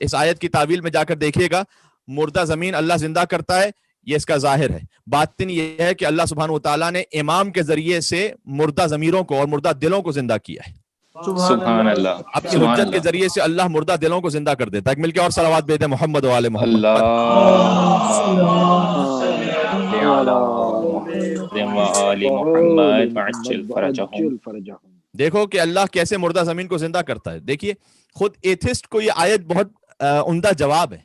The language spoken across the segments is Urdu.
اس آیت کی تعویل میں جا کر دیکھیے گا، مردہ زمین اللہ زندہ کرتا ہے، یہ اس کا ظاہر ہے۔ باطن یہ ہے کہ اللہ سبحانہ وتعالیٰ نے امام کے ذریعے سے مردہ ضمیروں کو اور مردہ دلوں کو زندہ کیا ہے۔ سبحان اللہ، اپنی حجت کے ذریعے سے اللہ مردہ دلوں کو زندہ کر دیتا ہے۔ مل کے اور صلوات بھیجیں محمد و آل محمد۔ دیکھو کہ اللہ کیسے مردہ زمین کو زندہ کرتا ہے۔ دیکھیے خود ایتھسٹ کو یہ آیت بہت عمدہ جواب ہے۔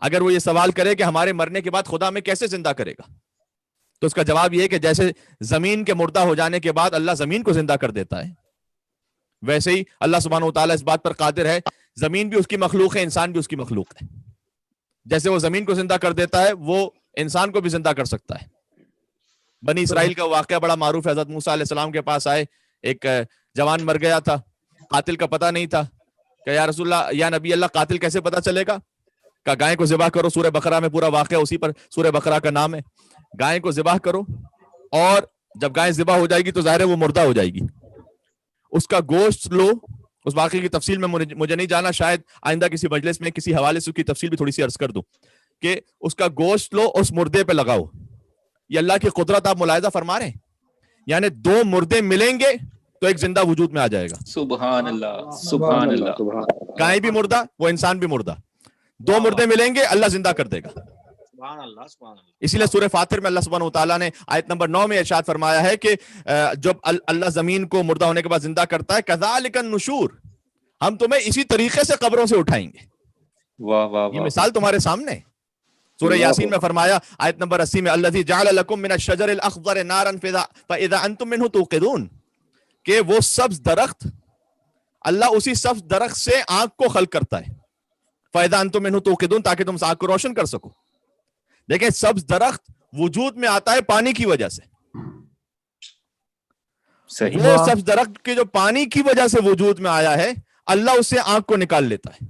اگر وہ یہ سوال کرے کہ ہمارے مرنے کے بعد خدا ہمیں کیسے زندہ کرے گا، تو اس کا جواب یہ ہے کہ جیسے زمین کے مردہ ہو جانے کے بعد اللہ زمین کو زندہ کر دیتا ہے، ویسے ہی اللہ سبحانہ وتعالیٰ اس بات پر قادر ہے، زمین بھی اس کی مخلوق ہے، انسان بھی اس کی مخلوق ہے۔ جیسے وہ زمین کو زندہ کر دیتا ہے، وہ انسان کو بھی زندہ کر سکتا ہے۔ بنی اسرائیل کا واقعہ بڑا معروف ہے۔ حضرت موسیٰ علیہ السلام کے پاس آئے، ایک جوان مر گیا تھا، قاتل کا پتہ نہیں تھا، کہ یا رسول اللہ، یا نبی اللہ، قاتل کیسے پتہ چلے گا؟ کہ گائے کو ذبح کرو، سورہ بقرہ میں پورا واقعہ اسی پر سورہ بقرہ کا نام ہے۔ گائے کو ذبح کرو، اور جب گائے ذبح ہو جائے گی تو ظاہر ہے وہ مردہ ہو جائے گی، اس کا گوشت لو۔ اس واقعے کی تفصیل میں مجھے نہیں جانا، شاید آئندہ کسی مجلس میں کسی حوالے سے اس کی تفصیل بھی تھوڑی سی عرض کر دوں، کہ اس کا گوشت لو، اس مردے پہ لگاؤ۔ یہ اللہ کی قدرت آپ ملاحظہ فرما رہے ہیں، یعنی دو مردے ملیں گے تو ایک زندہ وجود میں آ جائے گا۔ سبحان اللہ، سبحان اللہ۔ گائے بھی مردہ، وہ انسان بھی مردہ، دو مردے ملیں گے اللہ زندہ کر دے گا۔ سبحان اللہ، سبحان اللہ۔ اسی لیے سورہ فاطر میں اللہ سبحانہ وتعالیٰ نے آیت نمبر 9 میں ارشاد فرمایا ہے کہ جب اللہ زمین کو مردہ ہونے کے بعد زندہ کرتا ہے، کذالک النشور، ہم تمہیں اسی طریقے سے قبروں سے اٹھائیں گے۔ واہ واہ، یہ مثال تمہارے سامنے ہے۔ سورہ یاسین میں فرمایا آیت نمبر 80 میں، الذی جعل لکم من الشجر الاخضر نارا فاذا انتم منہ توقدون، کہ وہ سبز درخت، اللہ اسی سبز درخت سے آگ کو خلق کرتا ہے، فاذا انتم منہ توقدون، تاکہ تم اس آگ کو روشن کر سکو۔ دیکھیں سبز درخت وجود میں آتا ہے پانی کی وجہ سے، صحیح۔ وہ سبز درخت کے جو پانی کی وجہ سے وجود میں آیا ہے، اللہ اس سے آگ کو نکال لیتا ہے۔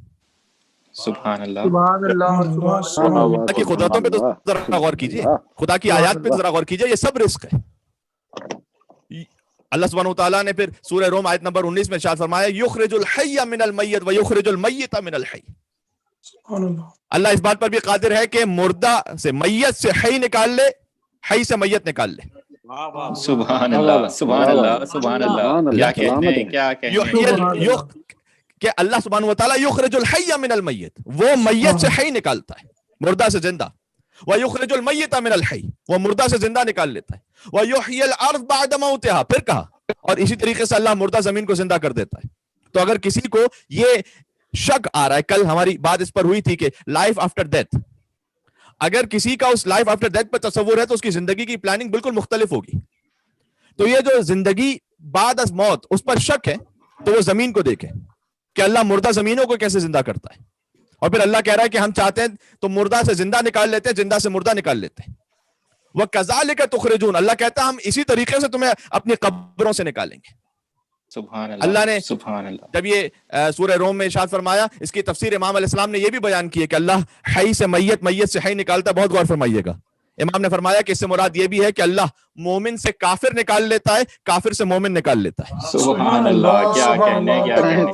سبحان اللہ، سبحان اللہ، سبحان اللہ۔ خدا کی قدرتوں پہ تو ذرا غور کیجئے، خدا کی آیات پہ ذرا غور کیجئے، یہ سب رزق ہے۔ اللہ سبحانہ وتعالیٰ نے پھر سورہ روم آیت نمبر 19 میں ارشاد فرمایا، یخرج الحی من المیت ویخرج المیت من الحی۔ اللہ اس بات پر بھی قادر ہے کہ مردہ سے میت سے حی نکال لے، حی سے میت نکال لے۔ سبحان اللہ، سبحان اللہ، سبحان اللہ۔ کیا کہنے ہیں، کیا کہنے ہیں۔ کہ اللہ سبحانہ وتعالیٰ یخرج الحی من المیت، وہ میت سے حی نکالتا ہے، مردہ سے زندہ۔ وَيُخْرِجُ الْمَيِّتَ مِنَ الْحَيِّ، وہ مردہ سے زندہ نکال لیتا ہے۔ وَيُحْيِي الْأَرْضَ بَعْدَ مَوْتِهَا، پھر کہا، اور اسی طریقے سے اللہ مردہ زمین کو زندہ کر دیتا ہے۔ تو اگر کسی کو یہ شک آ رہا ہے، کل ہماری بات اس پر ہوئی تھی کہ لائف آفٹر ڈیتھ، اگر کسی کا اس لائف آفٹر ڈیتھ پر تصور ہے تو اس کی زندگی کی پلاننگ بالکل مختلف ہوگی۔ تو یہ جو زندگی بعد از موت اس پر شک ہے، تو وہ زمین کو دیکھے کہ اللہ مردہ زمینوں کو کیسے زندہ کرتا ہے، اور پھر اللہ کہہ رہا ہے کہ ہم چاہتے ہیں تو مردہ سے زندہ نکال لیتے ہیں، زندہ سے مردہ نکال لیتے ہیں۔ وَكَذَلِكَ تُخْرِجُونَ، اللہ کہتا ہے ہم اسی طریقے سے تمہیں اپنی قبروں سے نکالیں گے۔ سبحان اللہ، اللہ نے سبحان اللہ۔ جب یہ سورہ روم میں ارشاد فرمایا، اس کی تفسیر امام علیہ السلام نے یہ بھی بیان کی ہے کہ اللہ حی سے میت، میت سے حی نکالتا ہے۔ بہت غور فرمائیے گا، امام نے فرمایا کہ اس سے مراد یہ بھی ہے کہ اللہ مومن سے کافر نکال لیتا ہے، کافر سے مومن نکال لیتا ہے۔ سبحان اللہ، کیا کہنے، کیا کہنے۔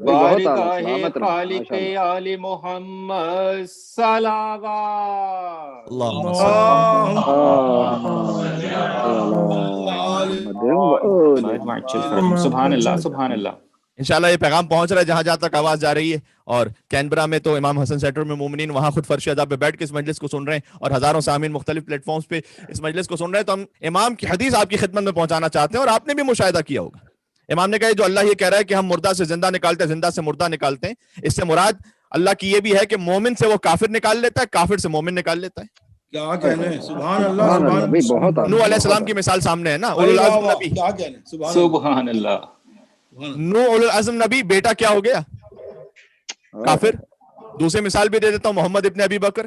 بارگاہ خالق آل محمد صلوات۔ اللہم سبحان اللہ، سبحان اللہ۔ انشاءاللہ یہ پیغام پہنچ رہا ہے جہاں جہاں تک آواز جا رہی ہے، اور کینبرا میں تو امام حسن سینٹر میں مومنین وہاں خود فرش عذاب پہ بیٹھ کے اس مجلس کو سن رہے ہیں، اور ہزاروں سامعین مختلف پلیٹ فارمز پہ اس مجلس کو سن رہے ہیں۔ تو ہم امام کی حدیث آپ کی خدمت میں پہنچانا چاہتے ہیں، اور آپ نے بھی مشاہدہ کیا ہوگا۔ امام نے کہا جو اللہ یہ کہہ رہا ہے کہ ہم مردہ سے زندہ نکالتے ہیں، زندہ سے مردہ نکالتے ہیں، اس سے مراد اللہ کی یہ بھی ہے کہ مومن سے وہ کافر نکال لیتا ہے، کافر سے مومن نکال لیتا ہے۔ کیا کہنے ہیں، سبحان اللہ، سبحان اللہ۔ نوح علیہ السلام کی مثال سامنے ہے نا، اولو العزم نبی، کیا کہنے، سبحان اللہ۔ نوح اولو العزم نبی، بیٹا کیا ہو گیا؟ کافر۔ دوسری مثال بھی دے دیتا ہوں، محمد ابن ابی بکر،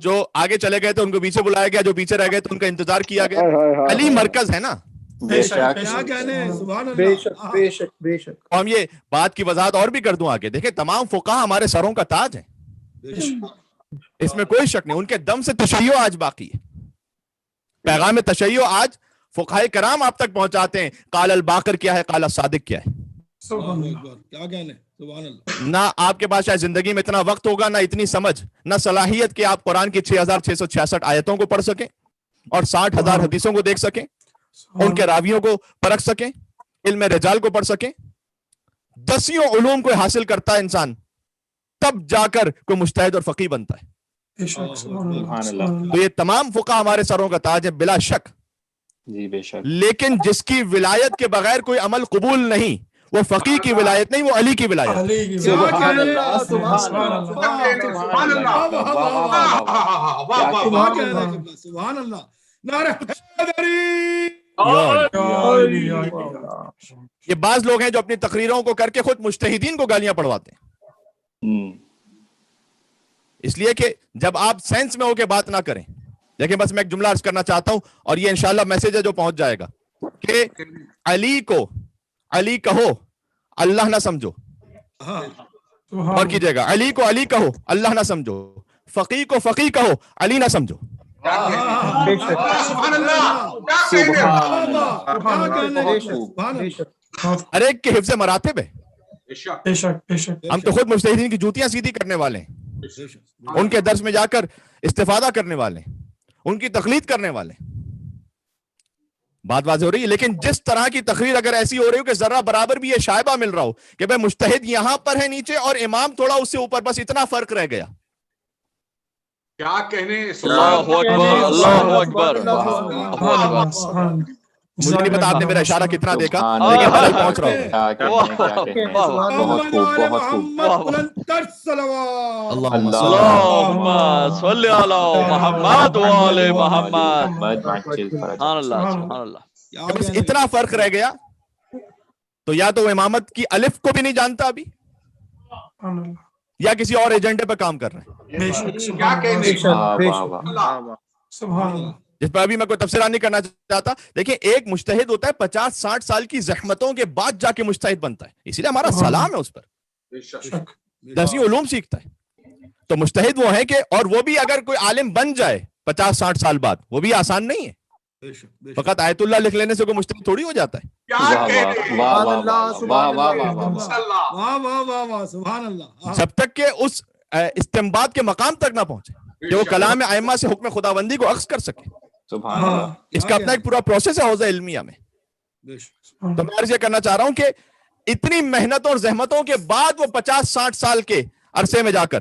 جو آگے چلے گئے تھے ان کو پیچھے بلایا گیا, جو پیچھے رہ گئے تو ان کا انتظار کیا گیا. علی مرکز ہے نا. ہم یہ بات کی وضاحت اور بھی کر دوں آگے. دیکھیں تمام فقہا ہمارے سروں کا تاج ہے, اس میں کوئی شک نہیں. ان کے دم سے تشیع آج باقی ہے. پیغام تشیع آج فقہائے کرام آپ تک پہنچاتے ہیں. قال الباقر کیا ہے, قال الصادق کیا ہے. کیا کہنے, سبحان اللہ. نہ آپ کے پاس شاید زندگی میں اتنا وقت ہوگا, نہ اتنی سمجھ, نہ صلاحیت کہ آپ قرآن کی 6666 آیتوں کو پڑھ سکیں اور 60,000 حدیثوں کو دیکھ سکیں, ان کے راویوں کو پرکھ سکیں, علم رجال کو پڑھ سکیں. 10 علوم کو حاصل کرتا ہے انسان, تب جا کر کوئی مجتہد اور فقیہ بنتا ہے. تو یہ تمام فقہ ہمارے سروں کا تاج ہے بلا شک. جی بے شک. لیکن جس کی ولایت کے بغیر کوئی عمل قبول نہیں, وہ فقیہ کی ولایت نہیں, وہ علی کی ولایت. سبحان اللہ, سبحان اللہ, سبحان اللہ. نعرہ حیدری. یہ بعض لوگ ہیں جو اپنی تقریروں کو کر کے خود مجتہدین کو گالیاں پڑھواتے ہیں, اس لیے کہ جب آپ سینس میں ہو کے بات نہ کریں. دیکھیں بس میں ایک جملہ عرض کرنا چاہتا ہوں, اور یہ انشاءاللہ میسج ہے جو پہنچ جائے گا, کہ علی کو علی کہو, اللہ نہ سمجھو. اور کیجئے گا, علی کو علی کہو, اللہ نہ سمجھو. فقیہ کو فقیہ کہو, علی نہ سمجھو. ہر ایک کے حفظ مراتب ہے. ہم تو خود مجتہدین کی جوتیاں سیدھی کرنے والے ہیں, ان کے درس میں جا کر استفادہ کرنے والے ہیں, ان کی تقلید کرنے والے ہیں. بات واضح ہو رہی ہے. لیکن جس طرح کی تقریر اگر ایسی ہو رہی ہو کہ ذرہ برابر بھی یہ شائبہ مل رہا ہو کہ بھئی مجتہد یہاں پر ہے نیچے اور امام تھوڑا اس سے اوپر, بس اتنا فرق رہ گیا. کیا کہنے. اللہ اکبر, اللہ اکبر. مجھے نہیں پتا آپ نے میرا اشارہ کتنا دیکھا, لیکن حلال پہنچ رہا ہوں. اللہم صلی علی محمد و آل محمد. سبحان اللہ, سبحان اللہ. بس اتنا فرق رہ گیا. تو یا تو وہ امامت کی الف کو بھی نہیں جانتا ابھی, یا کسی اور ایجنڈے پہ کام کر رہے ہیں. کیا کہنے. جس پر ابھی میں کوئی تفسیرہ نہیں کرنا چاہتا. دیکھیں ایک مجتہد ہوتا ہے 50-60 سال کی زحمتوں کے بعد جا کے مجتہد بنتا ہے, اسی لیے ہمارا سلام ہے اس پر. 10 علوم سیکھتا ہے. تو مجتہد وہ ہے کہ, اور وہ بھی اگر کوئی عالم بن جائے 50-60 سال بعد, وہ بھی آسان نہیں ہے. فقط آیت اللہ لکھ لینے سے کوئی مجتہد تھوڑی ہو جاتا ہے. جب تک کہ اس استنباط کے مقام تک نہ پہنچے کہ وہ کلام ائمہ سے حکم خداوندی کو اخذ کر سکے. اس کا اپنا ایک پورا پروسیس ہے حوزہ علمیہ میں. تو میں عرض یہ کرنا چاہ رہا ہوں کہ اتنی محنتوں اور زحمتوں کے بعد وہ 50-60 سال کے عرصے میں جا کر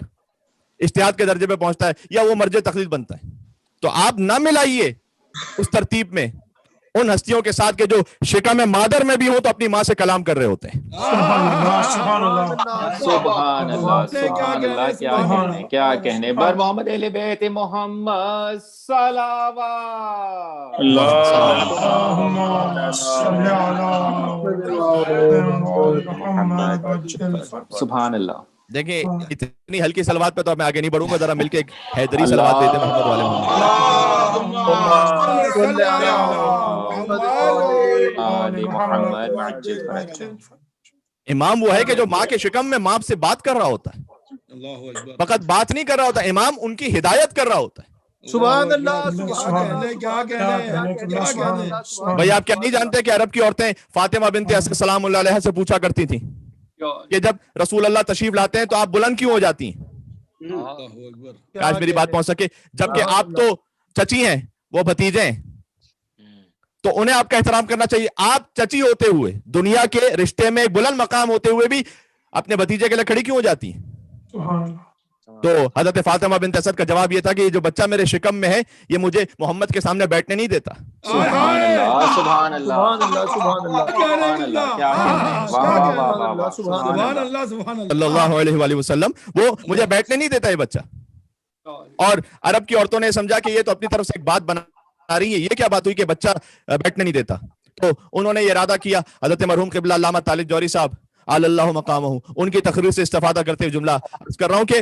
اجتہاد کے درجے پہ پہنچتا ہے, یا وہ مرجع تقلید بنتا ہے. تو آپ نہ ملائیے اس ترتیب میں ان ہستیوں کے ساتھ کہ جو شکم مادر میں بھی ہو تو اپنی ماں سے کلام کر رہے ہوتے ہیں. سبحان اللہ, سبحان اللہ. کیا کہنے. بر محمد اہل بیت محمد صلوات. سبحان اللہ. دیکھیں اتنی ہلکی صلوات پہ تو میں آگے نہیں بڑھوں گا, ذرا مل کے ایک حیدری صلوات دیتے ہیں محمد والے محمد. امام وہ ہے کہ جو ماں کے شکم میں ماں سے بات کر رہا ہوتا ہے, فقط بات نہیں کر رہا ہوتا, امام ان کی ہدایت کر رہا ہوتا ہے. سبحان اللہ. کیا کہنے. بھائی آپ کیا نہیں جانتے کہ عرب کی عورتیں فاطمہ بنت اسد سلام اللہ علیہ سے پوچھا کرتی تھیں کہ جب رسول اللہ تشریف لاتے ہیں تو آپ بلند کیوں ہو جاتی ہیں؟ آج میری بات پہنچ سکے. جبکہ آپ تو چچی ہیں, وہ بھتیجے ہیں, تو انہیں آپ کا احترام کرنا چاہیے. آپ چچی ہوتے ہوئے, دنیا کے رشتے میں ایک بلند مقام ہوتے ہوئے بھی اپنے بھتیجے کے لیے کھڑی کیوں ہو جاتی ہیں؟ تو حضرت فاطمہ بنت اسد کا جواب یہ تھا کہ یہ جو بچہ میرے شکم میں ہے یہ مجھے محمد کے سامنے بیٹھنے نہیں دیتا. سبحان اللہ, سبحان اللہ, صلی اللہ علیہ وآلہ وسلم, وہ مجھے بیٹھنے نہیں دیتا یہ بچہ. اور عرب کی عورتوں نے سمجھا کہ یہ تو اپنی طرف سے ایک بات بنا رہی ہے, یہ کیا بات ہوئی کہ بچہ بیٹھنے نہیں دیتا. تو انہوں نے یہ ارادہ کیا. حضرت مرحوم قبلہ علامہ طالب جوہری صاحب علی اللہ مقامہ, ان کی تقریر سے استفادہ کرتے ہوئے جملہ عرض کر رہا ہوں کہ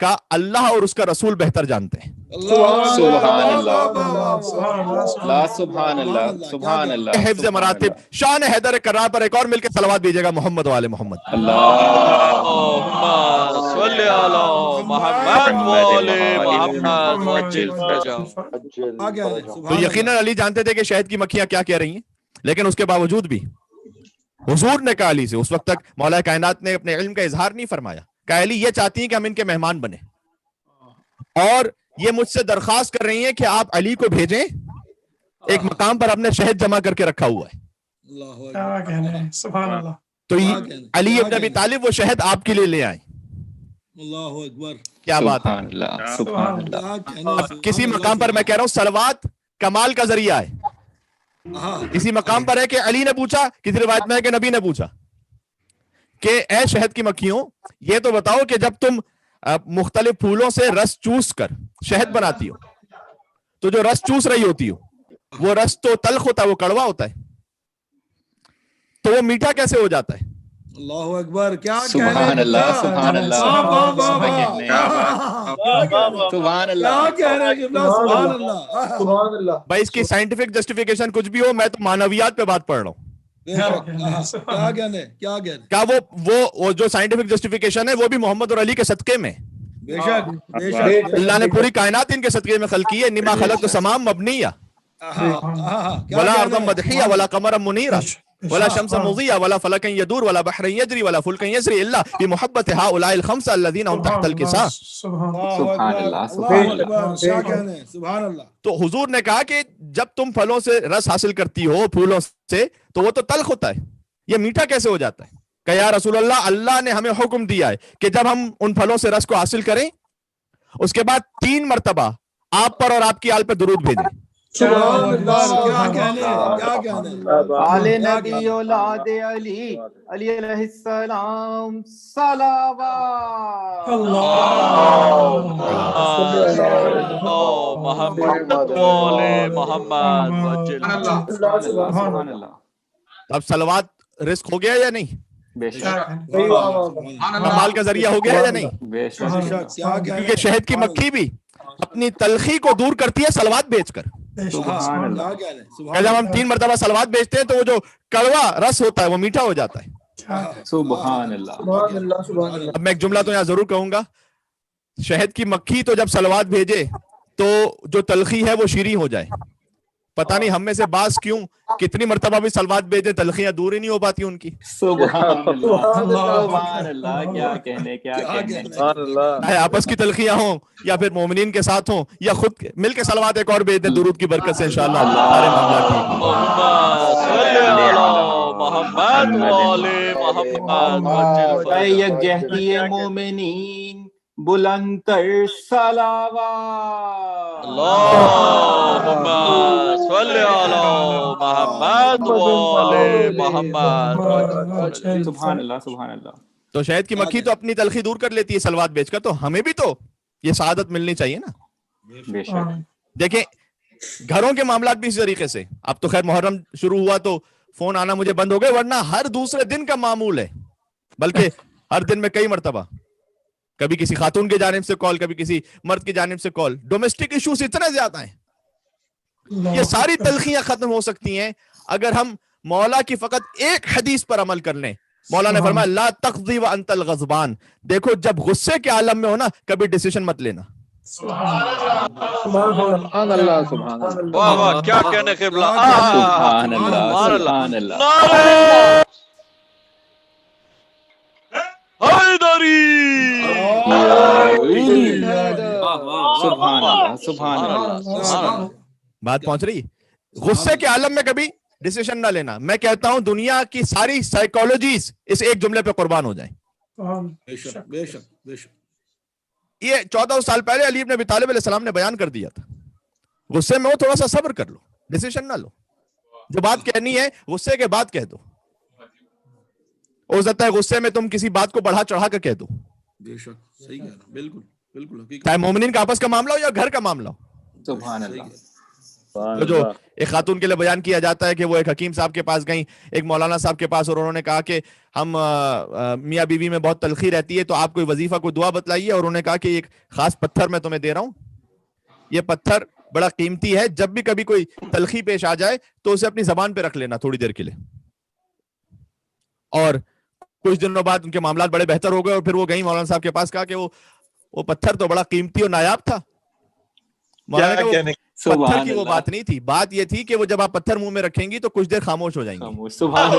کا اللہ اور اس کا رسول بہتر جانتے ہیں. سبحان اللہ سبحان اللہ سبحان اللہ. حفظ مراتب شان حیدر کرار پر ایک اور مل کے صلوات دیجیے گا محمد والے محمد. اللہم صلی علی محمد والے محمد وجل فرجہ. تو یقیناً علی جانتے تھے کہ شہد کی مکھیاں کیا کہہ رہی ہیں، لیکن اس کے باوجود بھی حضور نے کہا علی سے، اس وقت تک مولا کائنات نے اپنے علم کا اظہار نہیں فرمایا، کہ علی یہ چاہتی ہیں کہ ہم ان کے مہمان بنیں، اور یہ مجھ سے درخواست کر رہی ہیں کہ آپ علی کو بھیجیں، ایک مقام پر اپنے شہد جمع کر کے رکھا ہوا ہے. تو علی ابن ابی طالب وہ شہد آپ کے لیے لے آئے. اللہ اکبر، کیا بات ہے. سبحان اللہ. اب کسی مقام پر میں کہہ رہا ہوں صلوات کمال کا ذریعہ ہے. اسی مقام پر ہے کہ علی نے پوچھا، کسی روایت میں ہے کہ نبی نے پوچھا کہ اے شہد کی مکھیوں، یہ تو بتاؤ کہ جب تم مختلف پھولوں سے رس چوس کر شہد بناتی ہو، تو جو رس چوس رہی ہوتی ہو وہ رس تو تلخ ہوتا ہے، وہ کڑوا ہوتا ہے، تو وہ میٹھا کیسے ہو جاتا ہے؟ اللہ اکبر، کیا سبحان اللہ سبحان اللہ سبحان اللہ. بھائی اس کی سائنٹیفک جسٹیفیکیشن کچھ بھی ہو، میں تو معنویات پہ بات پڑھ رہا ہوں. کیا وہ جو سائنٹیفک جسٹیفیکیشن ہے وہ بھی محمد اور علی کے صدقے میں. اللہ نے پوری کائنات ان کے صدقے میں خلق کی ہے. انما خلقت السماء مبنیہ ولا ارضا مدحیہ ولا قمرا منیرا ولا شمس مضیہ ولا فلک یدور ولا بحر یجری ولا فلک یسری الا بمحبت هؤلاء الخمسة الذين هم تحت الكساء. سبحان اللہ سبحان اللہ. تو حضور نے کہا کہ جب تم پھلوں سے رس حاصل کرتی ہو پھولوں سے، تو وہ تو تلخ ہوتا ہے، یہ میٹھا کیسے ہو جاتا ہے؟ کہ یا رسول اللہ، اللہ نے ہمیں حکم دیا ہے کہ جب ہم ان پھلوں سے رس کو حاصل کریں، اس کے بعد 3 مرتبہ آپ پر اور آپ کی آل پہ درود بھیجیں. آل نبی اولاد علی علیہ السلام صلوات. محمد والے محمد وجل. اب صلوات رزق ہو گیا یا نہیں؟ بے شک کمال کا ذریعہ ہو گیا یا نہیں؟ بے شک. کیونکہ شہد کی مکھی بھی اپنی تلخی کو دور کرتی ہے صلوات بیچ کر. سبحان اللہ. جب ہم 3 مرتبہ صلوات بیچتے ہیں تو وہ جو کڑوا رس ہوتا ہے وہ میٹھا ہو جاتا ہے. سبحان اللہ. اب میں ایک جملہ تو یہاں ضرور کہوں گا، شہد کی مکھی تو جب صلوات بھیجے تو جو تلخی ہے وہ شیریں ہو جائے. پتہ نہیں ہم میں سے بعض کیوں کتنی مرتبہ بھی صلوات بھیجیں تلخیاں دور ہی نہیں ہو پاتی ان کی. سبحان اللہ سبحان اللہ. کیا کہنے چاہے آپس کی تلخیاں ہوں یا پھر مومنین کے ساتھ ہوں یا خود مل کے صلوات ایک اور بھیج دیں درود کی برکت سے انشاءاللہ سارے معاملات ٹھیک. محمد والے محمد وجل فرجہ. یکجہتی مومنین بلند تر صلوات. اللہم صلی علی محمد والے محمد. سبحان اللہ سبحان اللہ. تو شہد کی مکھی تو اپنی تلخی دور کر لیتی ہے صلوات بیچ کر، تو ہمیں بھی تو یہ سعادت ملنی چاہیے نا. بے شک. دیکھیں گھروں کے معاملات بھی اس طریقے سے. اب تو خیر محرم شروع ہوا تو فون آنا مجھے بند ہو گئے، ورنہ ہر دوسرے دن کا معمول ہے، بلکہ ہر دن میں کئی مرتبہ، کبھی کسی خاتون کی جانب سے کال، کبھی کسی مرد کی جانب سے کال. ڈومیسٹک ایشوز اتنے زیادہ ہیں. یہ ساری تلخیاں ختم ہو سکتی ہیں اگر ہم مولا کی فقط ایک حدیث پر عمل کر لیں. مولا نے فرمایا لا تقضی وانت الغضبان. دیکھو جب غصے کے عالم میں ہونا کبھی ڈیسیشن مت لینا. سبحان اللہ سبحان اللہ. واہ واہ کیا کہنے قبلہ. سبحان اللہ سبحان اللہ. حیدری. سبحان اللہ سبحان اللہ. بات پہنچ رہی. غصے کے عالم میں کبھی ڈیسیشن نہ لینا. میں کہتا ہوں دنیا کی ساری سائیکالوجیز اس ایک جملے پہ قربان ہو جائیں. بے شک بے شک بے شک. یہ 14 سال پہلے علی ابن ابی طالب علیہ السلام نے بیان کر دیا تھا. غصے میں ہو تھوڑا سا صبر کر لو، ڈیسیشن نہ لو. جو بات کہنی ہے غصے کے بعد کہہ دو. ہو سکتا ہے غصے میں تم کسی بات کو بڑھا چڑھا کر کہہ دو. بے شک صحیح کہہ رہا. بالکل بالکل. چاہے مومنین کا آپس کا معاملہ ہو یا گھر کا معاملہ ہو. سبحان اللہ. جو ایک خاتون کے لیے بیان کیا جاتا ہے کہ وہ ایک حکیم صاحب کے پاس گئیں، ایک مولانا صاحب کے پاس، اور انہوں نے کہا کہ ہم میاں بیوی میں بہت تلخی رہتی ہے تو آپ کوئی وظیفہ کوئی دعا بتلائیے، اور انہوں نے کہا کہ ایک خاص پتھر میں تمہیں دے رہا ہوں، یہ پتھر بڑا قیمتی ہے، جب بھی کبھی کوئی تلخی پیش آ جائے تو اسے اپنی زبان پہ رکھ لینا تھوڑی دیر کے لیے. اور کچھ دنوں بعد ان کے معاملات بڑے بہتر ہو گئے، اور پھر وہ گئی مولانا صاحب کے پاس، کہا کہ وہ پتھر تو بڑا قیمتی اور نایاب تھا. مولانا کہ پتھر کی وہ بات نہیں تھی، بات یہ تھی کہ وہ جب آپ پتھر منہ میں رکھیں گی تو کچھ دیر خاموش ہو جائیں گی. سبحان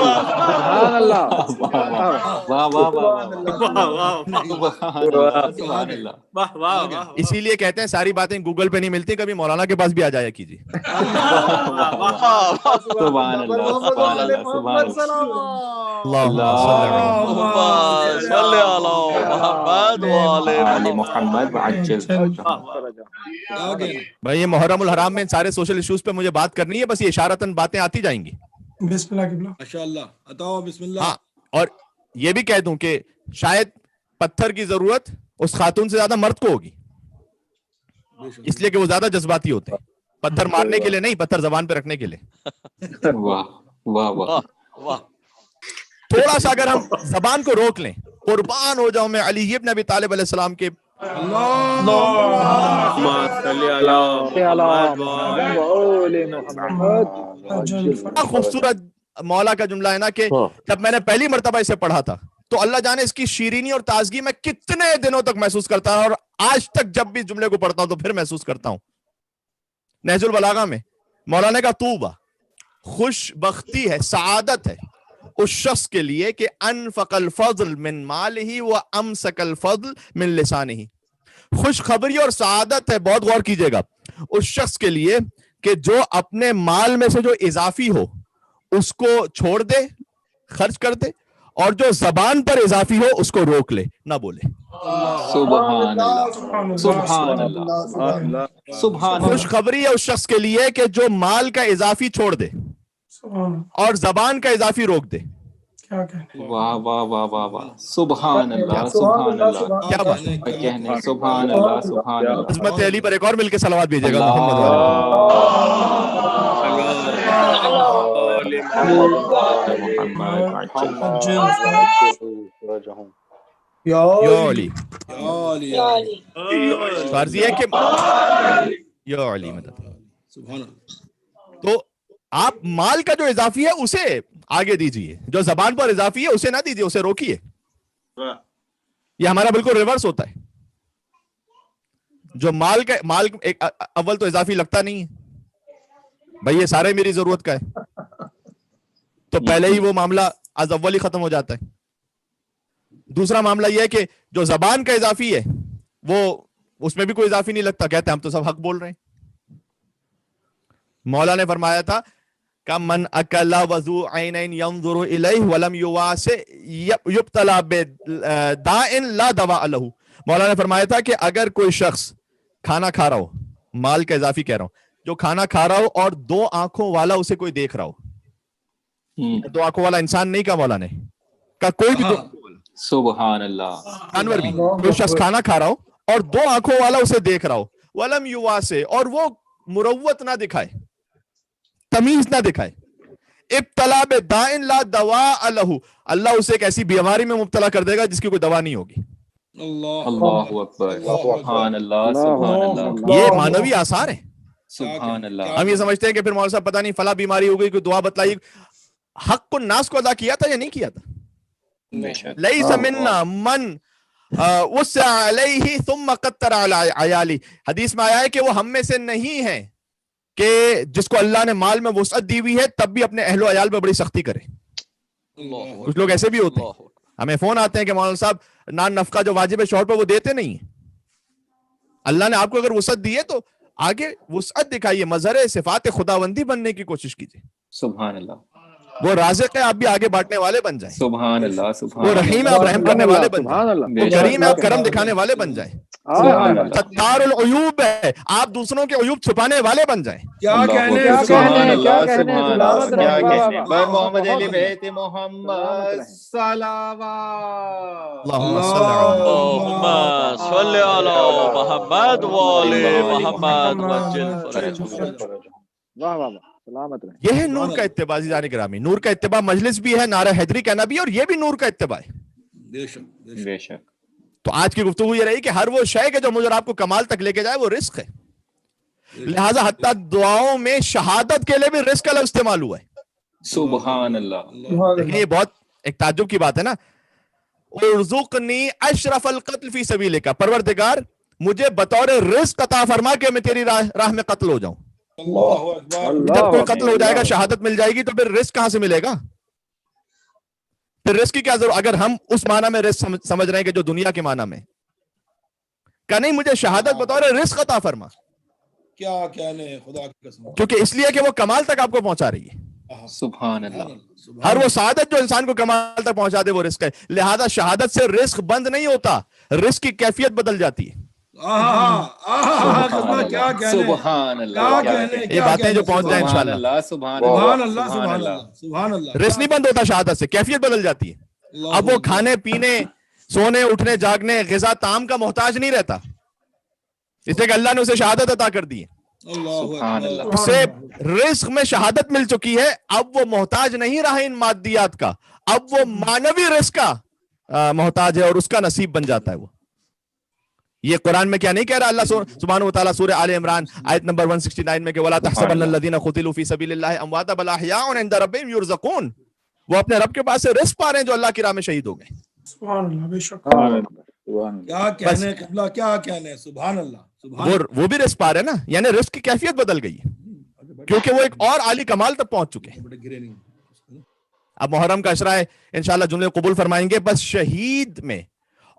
اللہ سبحان اللہ. اسی لیے کہتے ہیں ساری باتیں گوگل پہ نہیں ملتی، کبھی مولانا کے پاس بھی آ جایا کیجیے. سبحان اللہ سبحان اللہ سبحان بھائی یہ محرم الحرام میں سارے سوشل ایشوز پہ مجھے بات کرنی ہے، بس یہ اشارتاً باتیں آتی جائیں گی. بسم اللہ ماشاءاللہ عطا بسم اللہ. ہاں، اور یہ بھی کہہ دوں کہ شاید پتھر کی ضرورت اس خاتون سے زیادہ مرد کو ہوگی، اس لیے کہ وہ زیادہ جذباتی ہوتے ہیں. پتھر مارنے کے لیے نہیں، پتھر زبان پہ رکھنے کے لیے. واہ واہ واہ واہ. تھوڑا سا اگر ہم زبان کو روک لیں، قربان ہو جاؤں میں علی ابن ابی طالب علیہ السلام کے. خوبصورت مولا کا جملہ ہے نا کہ جب میں نے پہلی مرتبہ اسے پڑھا تھا تو اللہ جانے اس کی شیرینی اور تازگی میں کتنے دنوں تک محسوس کرتا ہے، اور آج تک جب بھی جملے کو پڑھتا ہوں تو پھر محسوس کرتا ہوں. نہج البلاغہ میں مولانا کا طوبہ خوش بختی ہے، سعادت ہے اس شخص کے لیے کہ انفق الفضل من مالہ و امسک الفضل من لسانہ. خوشخبری اور سعادت ہے، بہت غور کیجئے گا، اس شخص کے لیے کہ جو اپنے مال میں سے جو اضافی ہو اس کو چھوڑ دے، خرچ کر دے، اور جو زبان پر اضافی ہو اس کو روک لے، نہ بولے. سبحان اللہ سبحان اللہ سبحان اللہ. خوشخبری ہے اس شخص کے لیے کہ جو مال کا اضافی چھوڑ دے اور زبان کا اضافی روک دے. واہ واہ واہ واہ واہ. سبحان اللہ سبحان اللہ. کیا بات ہے کہنے سبحان اللہ سبحان اللہ. عظمت علی پر ایک اور مل کے صلوات بھیجیے گا. تو آپ مال کا جو اضافی ہے اسے آگے دیجئے، جو زبان پر اضافی ہے اسے نہ دیجئے، اسے روکیے. یہ ہمارا بالکل ریورس ہوتا ہے. جو مال ایک اول تو اضافی لگتا نہیں ہے، بھائی یہ سارے میری ضرورت کا ہے، تو پہلے ہی وہ معاملہ از اول ہی ختم ہو جاتا ہے. دوسرا معاملہ یہ ہے کہ جو زبان کا اضافی ہے وہ اس میں بھی کوئی اضافی نہیں لگتا، کہتے ہیں ہم تو سب حق بول رہے ہیں. مولا نے فرمایا تھا کہ من اکل وذو عینین ينظر الیہ ولم یواسع یبتلی بداء لا دواء له. مولا نے فرمایا تھا کہ اگر کوئی شخص کھانا کھا رہا ہو، مال کا اضافی کہہ رہا ہوں، جو کھانا کھا رہا ہو اور دو آنکھوں والا اسے کوئی دیکھ رہا ہو، دو آنکھوں والا انسان نہیں کہا مولا نے، کہا کوئی بھی سبحان اللہ جانور بھی، کوئی شخص کھانا کھا رہا ہو اور دو آنکھوں والا اسے دیکھ رہا ہو، ولم یواسع، اور وہ مروت نہ دکھائے، تمیز نہ دکھائے، ابتلا بداء لا دواء له، اللہ اسے ایک ایسی بیماری میں مبتلا کر دے گا جس کی کوئی دوا نہیں ہوگی. اللہ اکبر سبحان اللہ سبحان اللہ. یہ معنوی آثار ہیں. سبحان اللہ. ہم یہ سمجھتے ہیں کہ پھر مولانا صاحب پتہ نہیں فلاں بیماری ہو گئی، کوئی دعا بتلائی. حق الناس کو ادا کیا تھا یا نہیں کیا تھا؟ لیس منا من وسع علیہ ثم قتر علی عیالی. حدیث میں آیا ہے کہ وہ ہم میں سے نہیں ہے کہ جس کو اللہ نے مال میں وسعت دی ہوئی ہے تب بھی اپنے اہل و عیال پہ بڑی سختی کرے. کچھ لوگ ایسے بھی ہوتے ہیں، ہمیں فون آتے ہیں کہ مولانا صاحب نان نفقہ جو واجب ہے شوہر پہ وہ دیتے نہیں ہیں. اللہ نے آپ کو اگر وسعت دی ہے تو آگے وسعت دکھائیے، مظہر صفات خداوندی بننے کی کوشش کیجیے. سبحان اللہ. وہ رازق ہے، آپ بھی آگے بانٹنے والے بن جائیں. سبحان اللہ سبحان وہ اللہ. رحیم ہے، آپ رحم کرنے والے بن جائیں. وہ کریم ہے، آپ کرم دکھانے والے بن جائیں. ستار العیوب ہے، آپ دوسروں کے عیوب چھپانے والے بن جائیں. کیا کہنے سبحان اللہ سبحان اللہ. کیا کہنے بر محمد علی بیت محمد صلوات. اللہم صلی علی محمد و آل محمد وجل فرجہ. واہ واہ واہ، سلامت رہے. یہ ہے نور کا اتباع. عزیزان گرامی، نور کا اتباع مجلس بھی ہے، نعرہ حیدری کہنا بھی ہے، اور یہ بھی نور کا اتباع ہے. بے شک بے شک. تو آج کی گفتگو یہ رہی کہ ہر وہ شے کہ جو مجھے اور آپ کو کمال تک لے کے جائے وہ رزق ہے. لہٰذا حتیٰ دعاؤں میں شہادت کے لیے بھی رزق کا لفظ استعمال ہوا ہے. سبحان اللہ. لیکن یہ بہت ایک تعجب کی بات ہے نا. ارزقنی اشرف القتل فی سبیلک، پروردگار مجھے بطور رزق عطا فرما کہ میں تیری راہ میں قتل ہو جاؤں. جب کوئی قتل ہو جائے گا، شہادت مل جائے گی، تو پھر رزق کہاں سے ملے گا؟ پھر رزق کی کیا ضرورت؟ اگر ہم اس معنی میں رزق سمجھ رہے ہیں کہ جو دنیا کے معنی میں کہ نہیں، مجھے شہادت بطور رزق عطا فرما. کیا کہنے خدا کی قسم. کیونکہ اس لیے کہ وہ کمال تک آپ کو پہنچا رہی ہے. سبحان اللہ. ہر وہ سعادت جو انسان کو کمال تک پہنچا دے وہ رزق ہے. لہذا شہادت سے رزق بند نہیں ہوتا، رزق کی کیفیت بدل جاتی ہے. سبحان اللہ. یہ باتیں جو پہنچ جائیں انشاءاللہ. سبحان اللہ سبحان اللہ سبحان اللہ. رزق نہیں بند ہوتا شہادت سے، کیفیت بدل جاتی ہے. اب وہ کھانے پینے، سونے اٹھنے جاگنے، غذا طعام کا محتاج نہیں رہتا، اس لیے کہ اللہ نے اسے شہادت عطا کر دی ہے. اسے رزق میں شہادت مل چکی ہے، اب وہ محتاج نہیں رہا ان مادیات کا، اب وہ مانوی رزق کا محتاج ہے اور اس کا نصیب بن جاتا ہے. وہ یہ قرآن میں کیا نہیں کہہ رہا اللہ سبحانہ وتعالیٰ سورہ آل عمران آیت نمبر 169 میں کہ وَلَا تَحْسَبَنَّ الَّذِينَ قُتِلُوا فِي سَبِيلِ اللَّهِ أَمْوَاتًا بَلْ أَحْيَاءٌ عِندَ رَبِّهِمْ يُرْزَقُونَ. وہ اپنے رب کے پاس سے رزق پا رہے ہیں جو اللہ کی راہ میں شہید ہو گئے. سبحان اللہ. بے شک. کیا کہنے قبلہ، کیا کہنے. سبحان اللہ. وہ بھی رزق پا رہے ہیں نا، یعنی رزق کی کیفیت بدل گئی ہے کیونکہ وہ ایک اور عالی کمال تک پہنچ چکے ہیں. اب محرم کا اشرا ہے، انشاءاللہ جملے قبول فرمائیں گے. بس شہید میں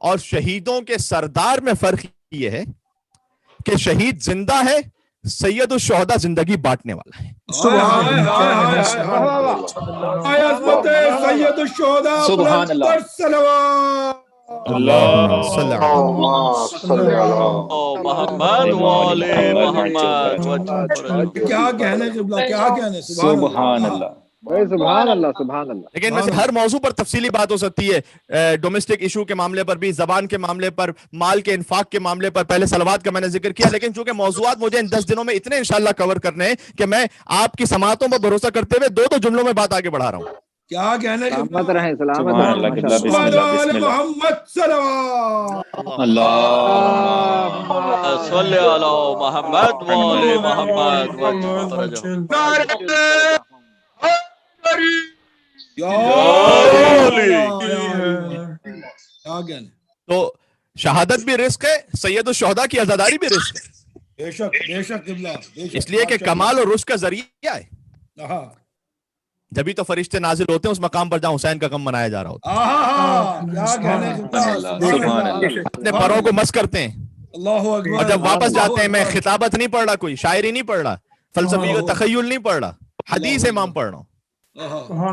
اور شہیدوں کے سردار میں فرق یہ ہے کہ شہید زندہ ہے، سید الشہداء زندگی بانٹنے والا ہے. سبحان اللہ. محمد والے محمد. کیا کہنے قبلہ، کیا کہنے. سبحان اللہ. سبحان اللہ سبحان اللہ. لیکن ویسے ہر موضوع پر تفصیلی بات ہو سکتی ہے، ڈومیسٹک ایشو کے معاملے پر بھی، زبان کے معاملے پر، مال کے انفاق کے معاملے پر. پہلے صلوات کا میں نے ذکر کیا، لیکن چونکہ موضوعات مجھے ان 10 دنوں میں اتنے انشاءاللہ کور کرنے ہیں کہ میں آپ کی سماعتوں پر بھروسہ کرتے ہوئے 2 جملوں میں بات آگے بڑھا رہا ہوں. کیا کہنے. سلامت رہیں، سلامت سبحان اللہ. رہیں. محمد اللهم صل على محمد وآل محمد. تو شہادت بھی رزق ہے، سید الشہداء کی عزاداری بھی رزق ہے. بے شک بے شک قبلہ. اس لیے کہ کمال اور رشد کا ذریعہ ہے. جبھی تو فرشتے نازل ہوتے ہیں اس مقام پر جہاں حسین کا غم منایا جا رہا ہوتا ہے. اپنے پروں کو مس کرتے ہیں اور جب واپس جاتے ہیں، میں خطابت نہیں پڑھ رہا، کوئی شاعری نہیں پڑھ رہا، فلسفی و تخیل نہیں پڑھ رہا، حدیث امام پڑھ رہا ہوں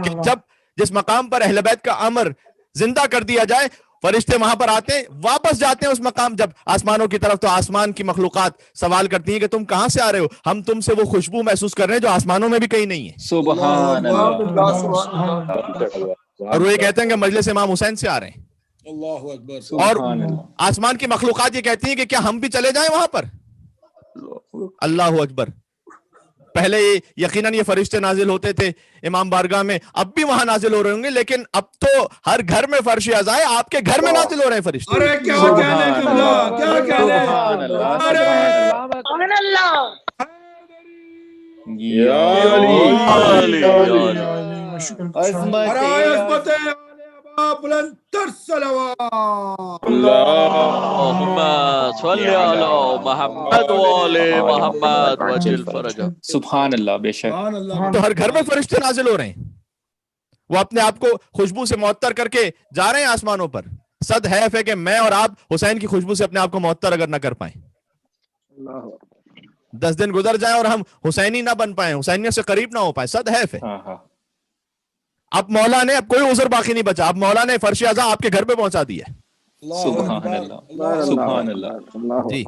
کہ جب جس مقام پر اہل بیت کا امر زندہ کر دیا جائے، فرشتے وہاں پر آتے ہیں، واپس جاتے ہیں اس مقام جب آسمانوں کی طرف، تو آسمان کی مخلوقات سوال کرتی ہیں کہ تم کہاں سے آ رہے ہو؟ ہم تم سے وہ خوشبو محسوس کر رہے ہیں جو آسمانوں میں بھی کہیں نہیں ہے. سبحان اللہ. اور وہ یہ کہتے ہیں کہ مجلس امام حسین سے آ رہے ہیں. اور آسمان کی مخلوقات یہ کہتی ہیں کہ کیا ہم بھی چلے جائیں وہاں پر؟ اللہ اکبر. پہلے یقیناً یہ فرشتے نازل ہوتے تھے امام بارگاہ میں، اب بھی وہاں نازل ہو رہے ہوں گے، لیکن اب تو ہر گھر میں فرش عزا ہے، آپ کے گھر میں نازل ہو رہے ہیں فرشتے. بلندتر صلوات. اللهم صل على محمد وآل محمد وجل فرجہ. سبحان اللہ. بے شک. تو ہر گھر میں فرشتے نازل ہو رہے ہیں، وہ اپنے آپ کو خوشبو سے معطر کر کے جا رہے ہیں آسمانوں پر. صد حیف ہے کہ میں اور آپ حسین کی خوشبو سے اپنے آپ کو معطر اگر نہ کر پائیں. 10 دن گزر جائیں اور ہم حسینی نہ بن پائیں، حسینیت سے قریب نہ ہو پائیں، صد حیف ہے. اب مولا نے، اب کوئی عذر باقی نہیں بچا، اب مولا نے فرش عزا آپ کے گھر پہ پہنچا دی ہے. سبحان اللہ. سبحان اللہ. جی.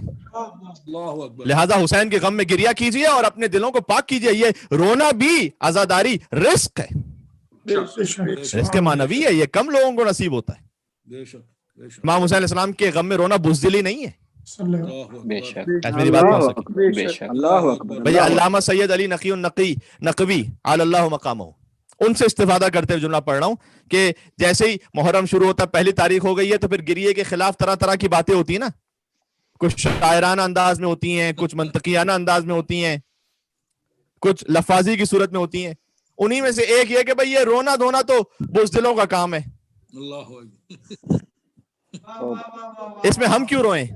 لہذا حسین کے غم میں گریہ کیجئے اور اپنے دلوں کو پاک کیجئے. یہ رونا بھی عزاداری رزق ہے، رزق معنوی ہے، یہ کم لوگوں کو نصیب ہوتا ہے. امام حسین علیہ السلام کے غم میں رونا بزدلی نہیں ہے. بے شک میری بات پہنچ سکی؟ بے شک اللہ اکبر بھئی علامہ سید علی نقی نقوی علی اللہ مقامہ، ان سے استفادہ کرتے ہوئے جملہ پڑھ رہا ہوں کہ جیسے ہی محرم شروع ہوتا ہے، پہلی تاریخ ہو گئی ہے، تو پھر گریے کے خلاف طرح طرح کی باتیں ہوتی ہیں نا، کچھ شاعرانہ انداز میں ہوتی ہیں، کچھ منطقیانہ انداز میں ہوتی ہیں، کچھ لفاظی کی صورت میں ہوتی ہیں. انہی میں سے ایک یہ کہ بھئی یہ رونا دھونا تو بزدلوں کا کام ہے، اس میں ہم کیوں روئیں؟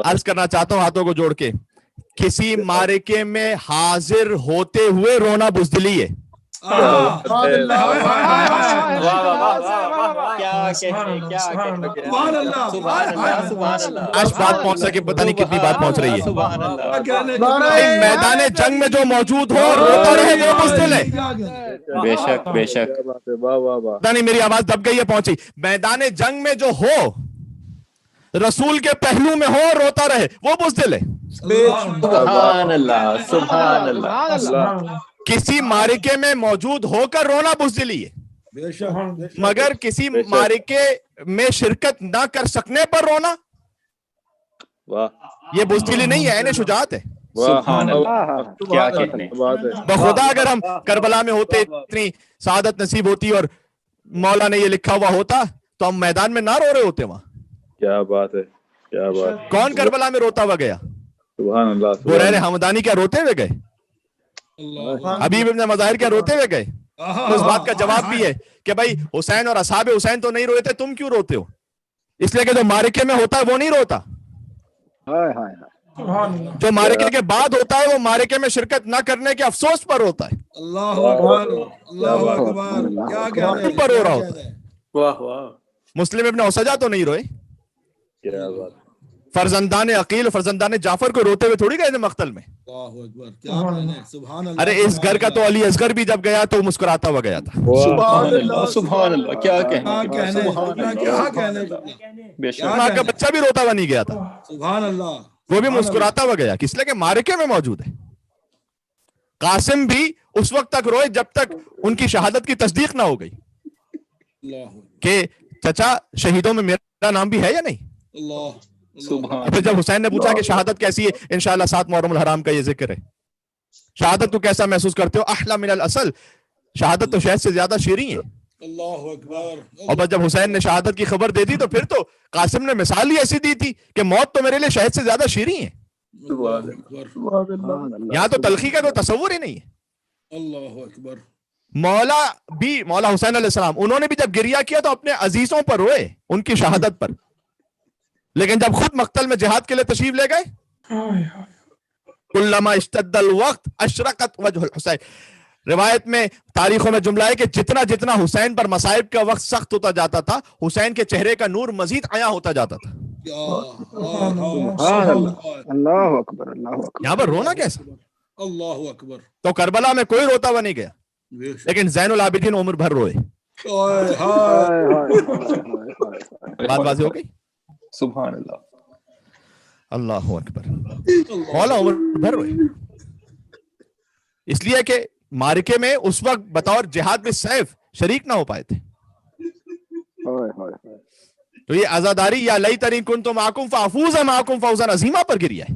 عرض کرنا چاہتا ہوں ہاتھوں کو جوڑ کے، کسی معرکے میں حاضر ہوتے ہوئے رونا بزدلی ہے. آج بات پہنچ سکے، پتہ نہیں کتنی بات پہنچ رہی ہے. میدان جنگ میں جو موجود ہو روتا رہے وہ بزدل ہے. بے شک بے شک پتہ نہیں میری آواز دب گئی ہے پہنچی. میدان جنگ میں جو ہو، رسول کے پہلو میں ہو، روتا رہے وہ بزدل ہے. سبحان اللہ سبحان اللہ. کسی معرکے میں موجود ہو کر رونا بزدلی ہے، مگر کسی معرکے میں شرکت نہ کر سکنے پر رونا یہ بزدلی نہیں ہے، عین شجاعت ہے. سبحان اللہ. کیا کہنے. بخدا اگر ہم کربلا میں ہوتے، اتنی سعادت نصیب ہوتی اور مولا نے یہ لکھا ہوا ہوتا تو ہم میدان میں نہ رو رہے ہوتے. وہاں کیا بات ہے، کیا بات. کون کربلا میں روتا ہوا گیا؟ سبحان اللہ. بریر حمدانی کیا روتے ہوئے گئے؟ حبیب ابن مظاہر کیا روتے ہوئے گئے؟ اس بات کا جواب بھی ہے کہ بھائی حسین اور اصحاب حسین تو نہیں روئے تھے، تم کیوں روتے ہو؟ اس لیے کہ جو معرکے میں ہوتا ہے وہ نہیں روتا، جو معرکے کے بعد ہوتا ہے وہ معرکے میں شرکت نہ کرنے کے افسوس پر ہوتا ہے. اللہ اکبر اللہ اکبر. کیا کہنے پر رو رہا ہوتا ہے. واہ واہ. مسلم ابن اسجا تو نہیں روئے. کیا بات. فرزندان عقیل، فرزندان جعفر کو روتے ہوئے تھوڑی گئے تھے مقتل میں. اللہ اکبر. کیا کہنے. سبحان اللہ. ارے اس گھر کا تو علی اصغر بھی جب گیا تو مسکراتا ہوا گیا تھا. سبحان اللہ سبحان اللہ. کیا کہنے. کیا کہنے. بے شک. ماں کا بچہ بھی روتا ہوا نہیں گیا تھا، سبحان اللہ. وہ بھی مسکراتا ہوا گیا، کس لیے کہ معرکے میں موجود ہے. قاسم بھی اس وقت تک روئے جب تک ان کی شہادت کی تصدیق نہ ہو گئی کہ چچا شہیدوں میں میرا نام بھی ہے یا نہیں. پھر جب حسین نے پوچھا کہ شہادت کیسی ہے، انشاءاللہ 7 محرم الحرام کا یہ ذکر ہے. شہادت تو کیسا محسوس کرتے ہو؟ احلی من الاصل. شہادت تو شہد سے زیادہ شیریں ہے. اللہ اکبر. اور بس جب حسین نے شہادت کی خبر دے دی تو پھر تو قاسم نے مثال ہی ایسی دی تھی کہ موت تو میرے لیے شہد سے زیادہ شیریں ہے. یہاں تو تلخی کا کوئی تصور ہی نہیں ہے. اللہ اکبر. مولا حسین علیہ السلام انہوں نے بھی جب گریہ کیا تو اپنے عزیزوں پر روئے، ان کی شہادت پر، لیکن جب خود مقتل میں جہاد کے لیے تشریف لے گئے، کلما اشتد الوقت اشرقت وجہ الحسین. روایت میں تاریخوں میں جملہ ہے کہ جتنا جتنا حسین پر مصائب کا وقت سخت ہوتا جاتا تھا، حسین کے چہرے کا نور مزید عیاں ہوتا جاتا تھا. اللہ اکبر اللہ اکبر. یہاں پر رونا کیسا؟ اللہ اکبر. تو کربلا میں کوئی روتا ہوا نہیں گیا، لیکن زین العابدین عمر بھر روئے. بات واضح ہو گئی؟ سبحان اللہ. اللہ اکبر. مولا عمر بھر روئے اس لیے کہ معرکے میں اس وقت بطور جہاد میں سیف شریک نہ ہو پائے تھے. تو یہ عزاداری یا لئی ترین کنت معکم فافوز معکم فوزا عظیمہ پر گریا ہے.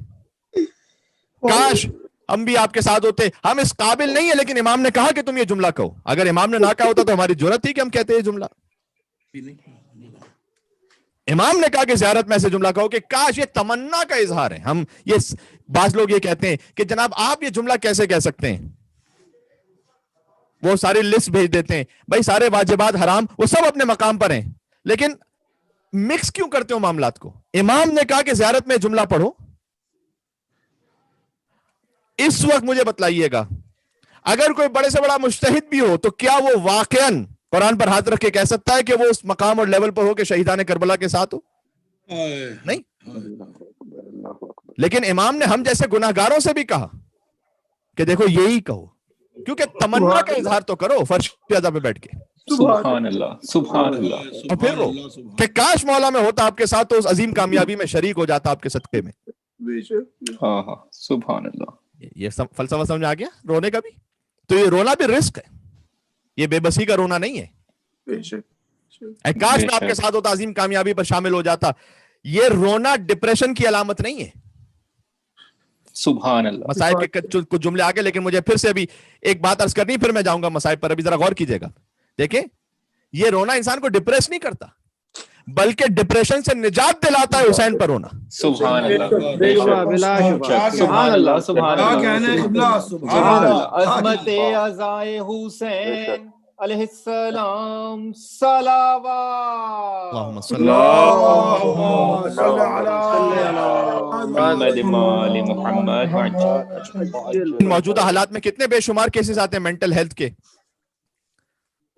کاش ہم بھی آپ کے ساتھ ہوتے. ہم اس قابل نہیں ہیں، لیکن امام نے کہا کہ تم یہ جملہ کہو. اگر امام نے نہ کہا ہوتا تو ہماری جرات تھی کہ ہم کہتے ہیں جملہ. امام نے کہا کہ زیارت میں ایسے جملہ کہو کہ کاش. یہ تمنا کا اظہار ہے. ہم یہ بعض لوگ یہ کہتے ہیں کہ جناب آپ یہ جملہ کیسے کہہ سکتے ہیں، وہ ساری لسٹ بھیج دیتے ہیں. بھائی سارے واجبات حرام وہ سب اپنے مقام پر ہیں، لیکن مکس کیوں کرتے ہو معاملات کو؟ امام نے کہا کہ زیارت میں جملہ پڑھو. اس وقت مجھے بتلائیے گا، اگر کوئی بڑے سے بڑا مجتہد بھی ہو تو کیا وہ واقعاً قرآن پر ہاتھ رکھ کے کہہ سکتا ہے کہ وہ اس مقام اور لیول پر ہو کہ شہیدان کربلا کے ساتھ ہو؟ نہیں. لیکن امام نے ہم جیسے گناہگاروں سے بھی کہا کہ دیکھو یہی کہو، کیونکہ تمنا کا اظہار تو کرو فرش پیادہ پہ بیٹھ کے. سبحان اللہ سبحان اللہ. اور پھر رو کہ کاش مولا میں ہوتا آپ کے ساتھ تو اس عظیم کامیابی میں شریک ہو جاتا آپ کے صدقے میں. ہاں ہاں سبحان اللہ. یہ فلسفہ سمجھ آ گیا رونے کا بھی؟ تو یہ رونا بھی رزق ہے، یہ بے بسی کا رونا نہیں ہے. کاش میں آپ کے ساتھ ہوتا، عظیم کامیابی پر شامل ہو جاتا. یہ رونا ڈپریشن کی علامت نہیں ہے. سبحان اللہ. مصائب کے کچھ جملے آگے، لیکن مجھے پھر سے ابھی ایک بات عرض کرنی، پھر میں جاؤں گا مصائب پر. ابھی ذرا غور کیجئے گا. دیکھیں یہ رونا انسان کو ڈپریس نہیں کرتا، بلکہ ڈپریشن سے نجات دلاتا ہے حسین پر رونا. سبحان اللہ. سبحان اللہ. سبحان اللہ. سبحان اللہ. عظمت عزائے حسین علیہ السلام صلوات. اللہم صلی علی محمد. موجودہ حالات میں کتنے بے شمار کیسز آتے ہیں مینٹل ہیلتھ کے.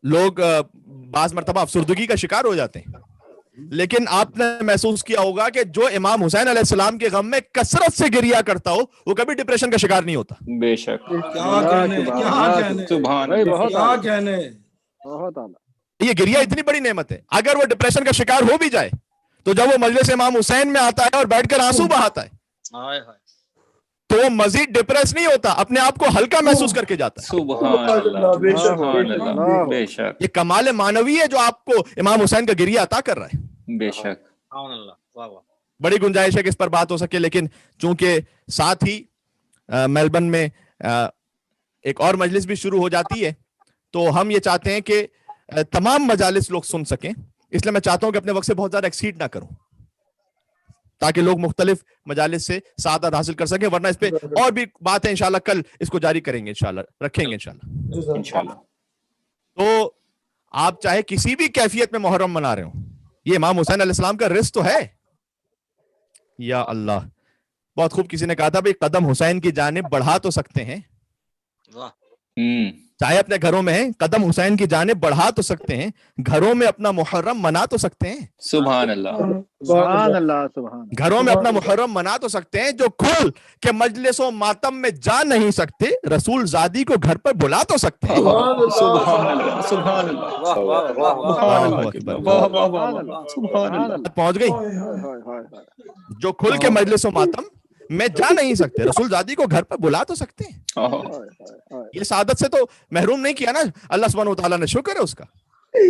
لوگ بعض مرتبہ افسردگی کا شکار ہو جاتے ہیں، لیکن آپ نے محسوس کیا ہوگا کہ جو امام حسین علیہ السلام کے غم میں کثرت سے گریہ کرتا ہو وہ کبھی ڈپریشن کا شکار نہیں ہوتا. بے شک. یہ گریہ اتنی بڑی نعمت ہے. اگر وہ ڈپریشن کا شکار ہو بھی جائے تو جب وہ مجلس امام حسین میں آتا ہے اور بیٹھ کر آنسو بہاتا ہے تو وہ مزید ڈپریس نہیں ہوتا، اپنے آپ کو ہلکا محسوس کر کے جاتا ہے. سبحان اللہ. سبحان اللہ. بے شک. یہ کمال معنوی ہے جو آپ کو امام حسین کا گریہ عطا کر رہا ہے. بے شک. بڑی گنجائش ہے کہ اس پر بات ہو سکے، لیکن چونکہ ساتھ ہی میلبرن میں ایک اور مجلس بھی شروع ہو جاتی ہے تو ہم یہ چاہتے ہیں کہ تمام مجالس لوگ سن سکیں، اس لیے میں چاہتا ہوں کہ اپنے وقت سے بہت زیادہ ایکسیڈ نہ کروں تاکہ لوگ مختلف مجالس سے سعادت حاصل کر سکیں. ورنہ اس پہ اور بھی بات ہے، انشاءاللہ کل اس کو جاری کریں گے، انشاءاللہ رکھیں گے انشاءاللہ. تو آپ چاہے کسی بھی کیفیت میں محرم منا رہے ہوں، یہ امام حسین علیہ السلام کا رزق تو ہے. یا اللہ، بہت خوب کسی نے کہا تھا بھئی قدم حسین کی جانب بڑھا تو سکتے ہیں، چاہے اپنے گھروں میں ہیں قدم حسین کی جانب بڑھا تو سکتے ہیں، گھروں میں اپنا محرم منا تو سکتے ہیں. سبحان اللہ. سبحان اللہ. سبحان. گھروں میں اپنا محرم منا تو سکتے ہیں. جو کھول کے مجلس و ماتم میں جا نہیں سکتے رسول زادی کو گھر پر بلا تو سکتے ہیں. سبحان اللہ. سبحان اللہ. پہنچ گئی. جو کھل کے مجلس و ماتم میں جا نہیں سکتے رسول زادی کو گھر پر بلا تو سکتے ہیں. یہ سعادت سے تو محروم نہیں کیا نا اللہ سبحانہ وتعالیٰ نے، شکر ہے اس کا.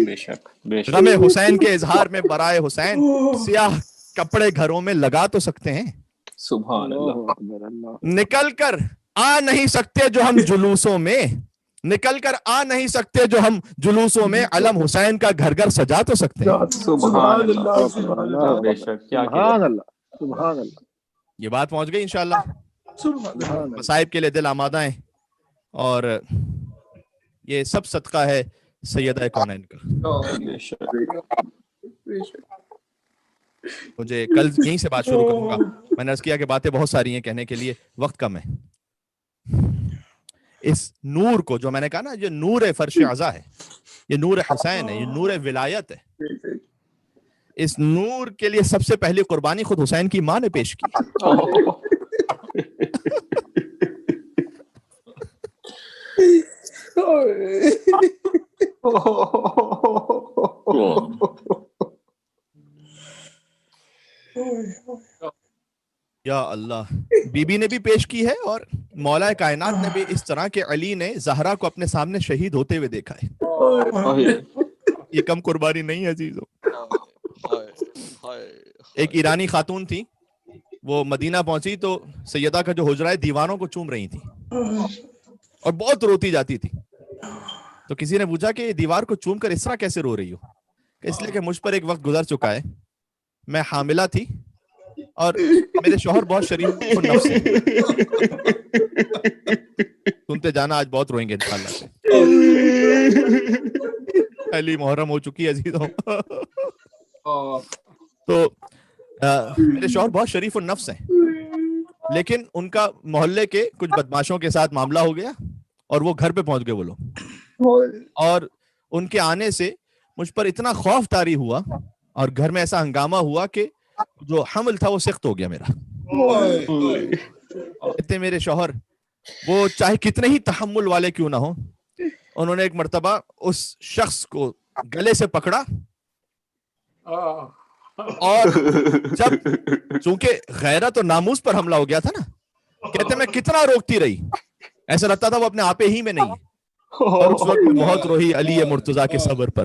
بے شک. بے شک. غم حسین کے اظہار میں برائے حسین سیاہ کپڑے گھروں میں لگا تو سکتے ہیں. سبحان اللہ. نکل کر آ نہیں سکتے جو ہم جلوسوں میں، نکل کر آ نہیں سکتے جو ہم جلوسوں میں علم حسین کا گھر گھر سجا تو سکتے ہیں. سبحان اللہ. بے شک. کیا سبحان اللہ. سبحان اللہ. یہ بات پہنچ گئی انشاءاللہ. مصائب کے لیے دل آمادہ ہیں اور یہ سب صدقہ ہے سیدہ کونین کا. مجھے کل یہیں سے بات شروع کروں گا. میں نے عرض کیا کہ باتیں بہت ساری ہیں کہنے کے لیے، وقت کم ہے. اس نور کو جو میں نے کہا نا، یہ نور فرش عزا ہے، یہ نور حسین ہے، یہ نور ولایت ہے. اس نور کے لیے سب سے پہلی قربانی خود حسین کی ماں نے پیش کی. یا اللہ، بی بی نے بھی پیش کی ہے اور مولا کائنات نے بھی اس طرح کہ علی نے زہرا کو اپنے سامنے شہید ہوتے ہوئے دیکھا ہے. یہ کم قربانی نہیں ہے عزیزو. ایک ایرانی خاتون تھی، وہ مدینہ پہنچی تو سیدہ کا جو حجرہ ہے دیوانوں کو چوم رہی تھی اور بہت روتی جاتی تھی. تو کسی نے پوچھا کہ دیوار کو چوم کر اس طرح کیسے رو رہی ہو؟ اس لیے کہ مجھ پر ایک وقت گزر چکا ہے، میں حاملہ تھی اور میرے شوہر بہت شریف نفس ہے. سنتے جانا، آج بہت روئیں گے انشاءاللہ سے. پہلی محرم ہو چکی ہے عزیزوں. تو میرے شوہر بہت شریف النفس ہیں، لیکن ان کا محلے کے کچھ بدماشوں کے ساتھ معاملہ ہو گیا اور وہ گھر پہ پہنچ گئے وہ لوگ، اور ان کے آنے سے مجھ پر اتنا خوف طاری ہوا اور گھر میں ایسا ہنگامہ ہوا کہ جو حمل تھا وہ سخت ہو گیا میرا. اتنے میرے شوہر وہ چاہے کتنے ہی تحمل والے کیوں نہ ہو، انہوں نے ایک مرتبہ اس شخص کو گلے سے پکڑا اور جب چونکہ غیرت اور ناموس پر حملہ ہو گیا تھا نا، کہتے میں کتنا روکتی رہی، ایسا لگتا تھا وہ اپنے آپے ہی میں نہیں ہے. اور اس وقت میں بہت روئی علی مرتضیٰ کے صبر پر.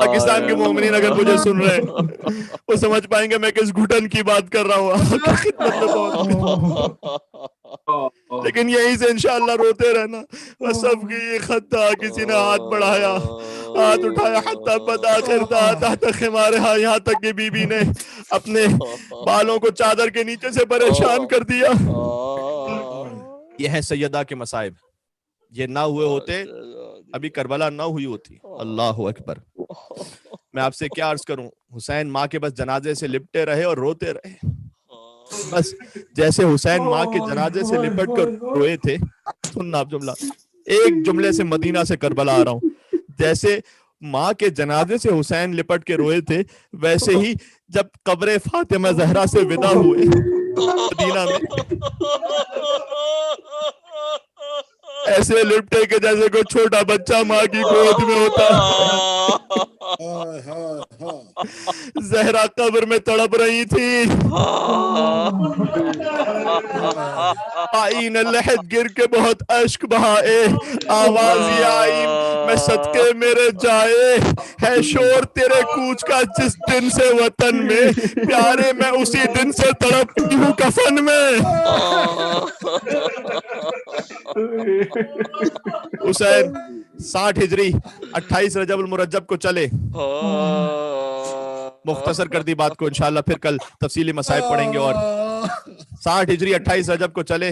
پاکستان کے مومنین اگر مجھے سن رہے ہیں وہ سمجھ پائیں گے میں کس گھٹن کی بات کر رہا ہوں. لیکن یہیں سے انشاءاللہ روتے رہنا. سب کی یہ خط تھا, کسی نے ہاتھ بڑھایا, ہاتھ اٹھایا, حتی بدا کرتا تحت خمارہا, یہاں تک کہ بی بی نے اپنے بالوں کو چادر کے نیچے سے پریشان کر دیا. یہ ہے سیدہ کے مصائب. یہ نہ ہوئے ہوتے ابھی کربلا نہ ہوئی ہوتی. اللہ اکبر. میں آپ سے کیا عرض کروں, حسین ماں کے بس جنازے سے لپٹے رہے اور روتے رہے. بس جیسے حسین ماں کے جنازے سے لپٹ کر روئے تھے, سننا آپ جملہ, ایک جملے سے مدینہ سے کربلا آ رہا ہوں, جیسے ماں کے جنازے سے حسین لپٹ کے روئے تھے ویسے ہی جب قبر فاطمہ زہرا سے ودا ہوئے مدینہ میں ایسے لپٹے کہ جیسے کوئی چھوٹا بچہ ماں کی گود میں ہوتا. زہرا قبر میں تڑپ رہی تھی, آئین لحد گر کے بہت اشک بہائے, آواز یہ آئی میں صدقے میرے جائے, ہے شور تیرے کوچ کا جس دن سے وطن میں, پیارے میں اسی دن سے تڑپتی ہوں کفن میں. حسین 60 ہجری 28 رجب المرجب کو چلے. مختصر کر دی بات کو, انشاءاللہ پھر کل تفصیلی مصائب پڑھیں گے. اور 60 ہجری 28 رجب کو چلے,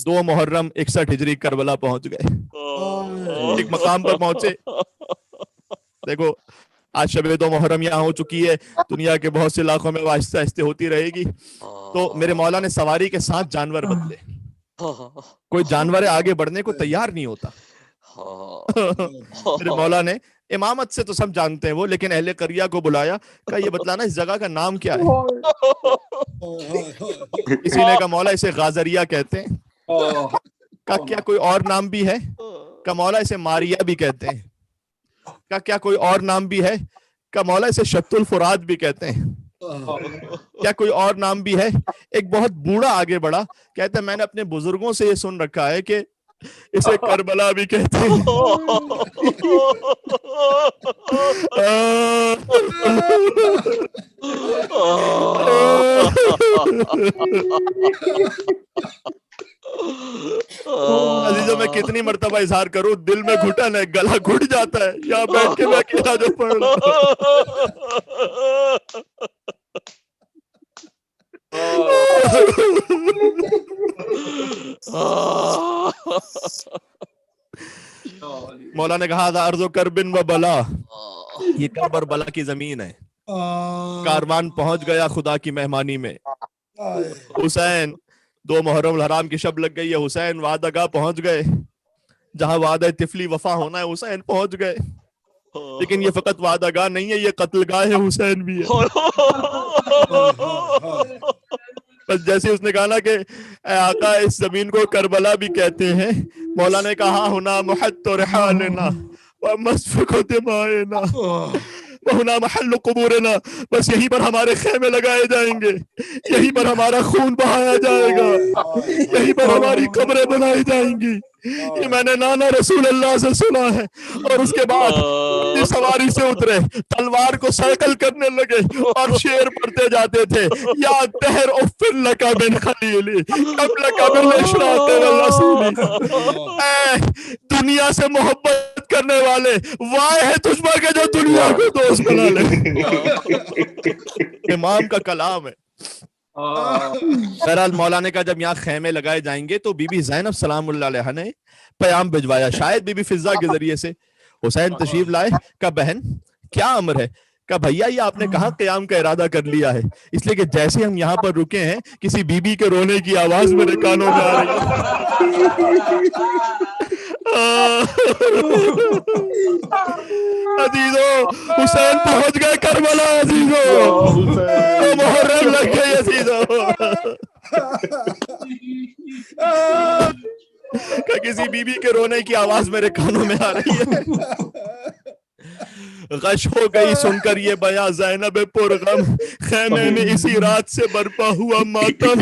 2 محرم 61 ہجری کربلا پہنچ گئے. ایک مقام پر پہنچے. دیکھو آج شب 2 محرم یہاں ہو چکی ہے, دنیا کے بہت سے علاقوں میں آہستہ آہستہ ہوتی رہے گی. تو میرے مولا نے سواری کے 7 جانور بدلے. کوئی جانور آگے بڑھنے کو تیار نہیں ہوتا. میرے مولا نے امامت سے تو سب جانتے ہیں وہ, لیکن اہل قریہ کو بلایا, کہا یہ بتلانا اس جگہ کا نام کیا ہے. کسی نے کہا مولا اسے غازریہ کہتے ہیں. کہا کیا کوئی اور نام بھی ہے. کہا مولا اسے ماریہ بھی کہتے ہیں. کہا کیا کوئی اور نام بھی ہے. کہا مولا اسے شط الفرات بھی کہتے ہیں. کیا کوئی اور نام بھی ہے. ایک بہت بوڑھا آگے بڑھا, کہتا ہے میں نے اپنے بزرگوں سے یہ سن رکھا ہے کہ اسے کربلا بھی کہتے ہیں. عزیزوں میں کتنی مرتبہ اظہار کروں, دل میں گھٹن ہے, گلا گھٹ جاتا ہے یہاں بیٹھ کے میں کیا جو پڑھ رہا ہوں. مولا نے کہا تھا ارض و کربن و بلا, یہ کرب اور بلا کی زمین ہے. کاروان پہنچ گیا خدا کی مہمانی میں. حسین 2 محرم الحرام کی شب لگ گئی ہے. حسین وعدہ گاہ پہنچ گئے, جہاں وعدہ طفلی وفا ہونا ہے حسین پہنچ گئے. لیکن یہ فقط وعدہ گاہ نہیں ہے, یہ قتل گاہ حسین بھی ہے. بس جیسے اس نے کہا نا کہ اے آقا اس زمین کو کربلا بھی کہتے ہیں, مولا نے کہا ہونا محط رحالنا ومسفک دمائنا وہنا محل قبورنا, بس یہیں پر ہمارے خیمے لگائے جائیں گے, یہیں پر ہمارا خون بہایا جائے گا, یہیں پر ہماری قبریں بنائی جائیں گی. یہ میں نے نانا رسول اللہ سے سنا ہے. اور اس کے بعد سواری سے اترے, تلوار کو سائیکل کرنے لگے اور شعر پڑھتے جاتے تھے, یا دہر افر لکا بن خلیلی قبل قبل اشراق الرسولی. اے دنیا سے محبت کرنے والے, وائے ہے تجھ پر کہ جو دنیا کو دوست بنا لے. امام کا کلام ہے. بہرحال مولانا کا جب یہاں خیمے لگائے جائیں گے تو بی بی زینب سلام اللہ علیہ نے پیام بھجوایا, شاید بی بی فضا کے ذریعے سے. حسین تشریف لائے, کہا بہن کیا امر ہے. کہا بھیا یہ آپ نے کہاں قیام کا ارادہ کر لیا ہے, اس لیے کہ جیسے ہم یہاں پر رکے ہیں کسی بی بی کے رونے کی آواز میرے کانوں میں آ رہی ہے. عزیزو حسین پہنچ گئے کربلا. عزیزو محرم لگ گئی. عزیزو کہ کسی بی بی کے رونے کی آواز میرے کانوں میں آ رہی ہے. غش ہو گئی سن کر یہ بیاں زینب پرغم, خیمے میں اسی رات سے برپا ہوا ماتم.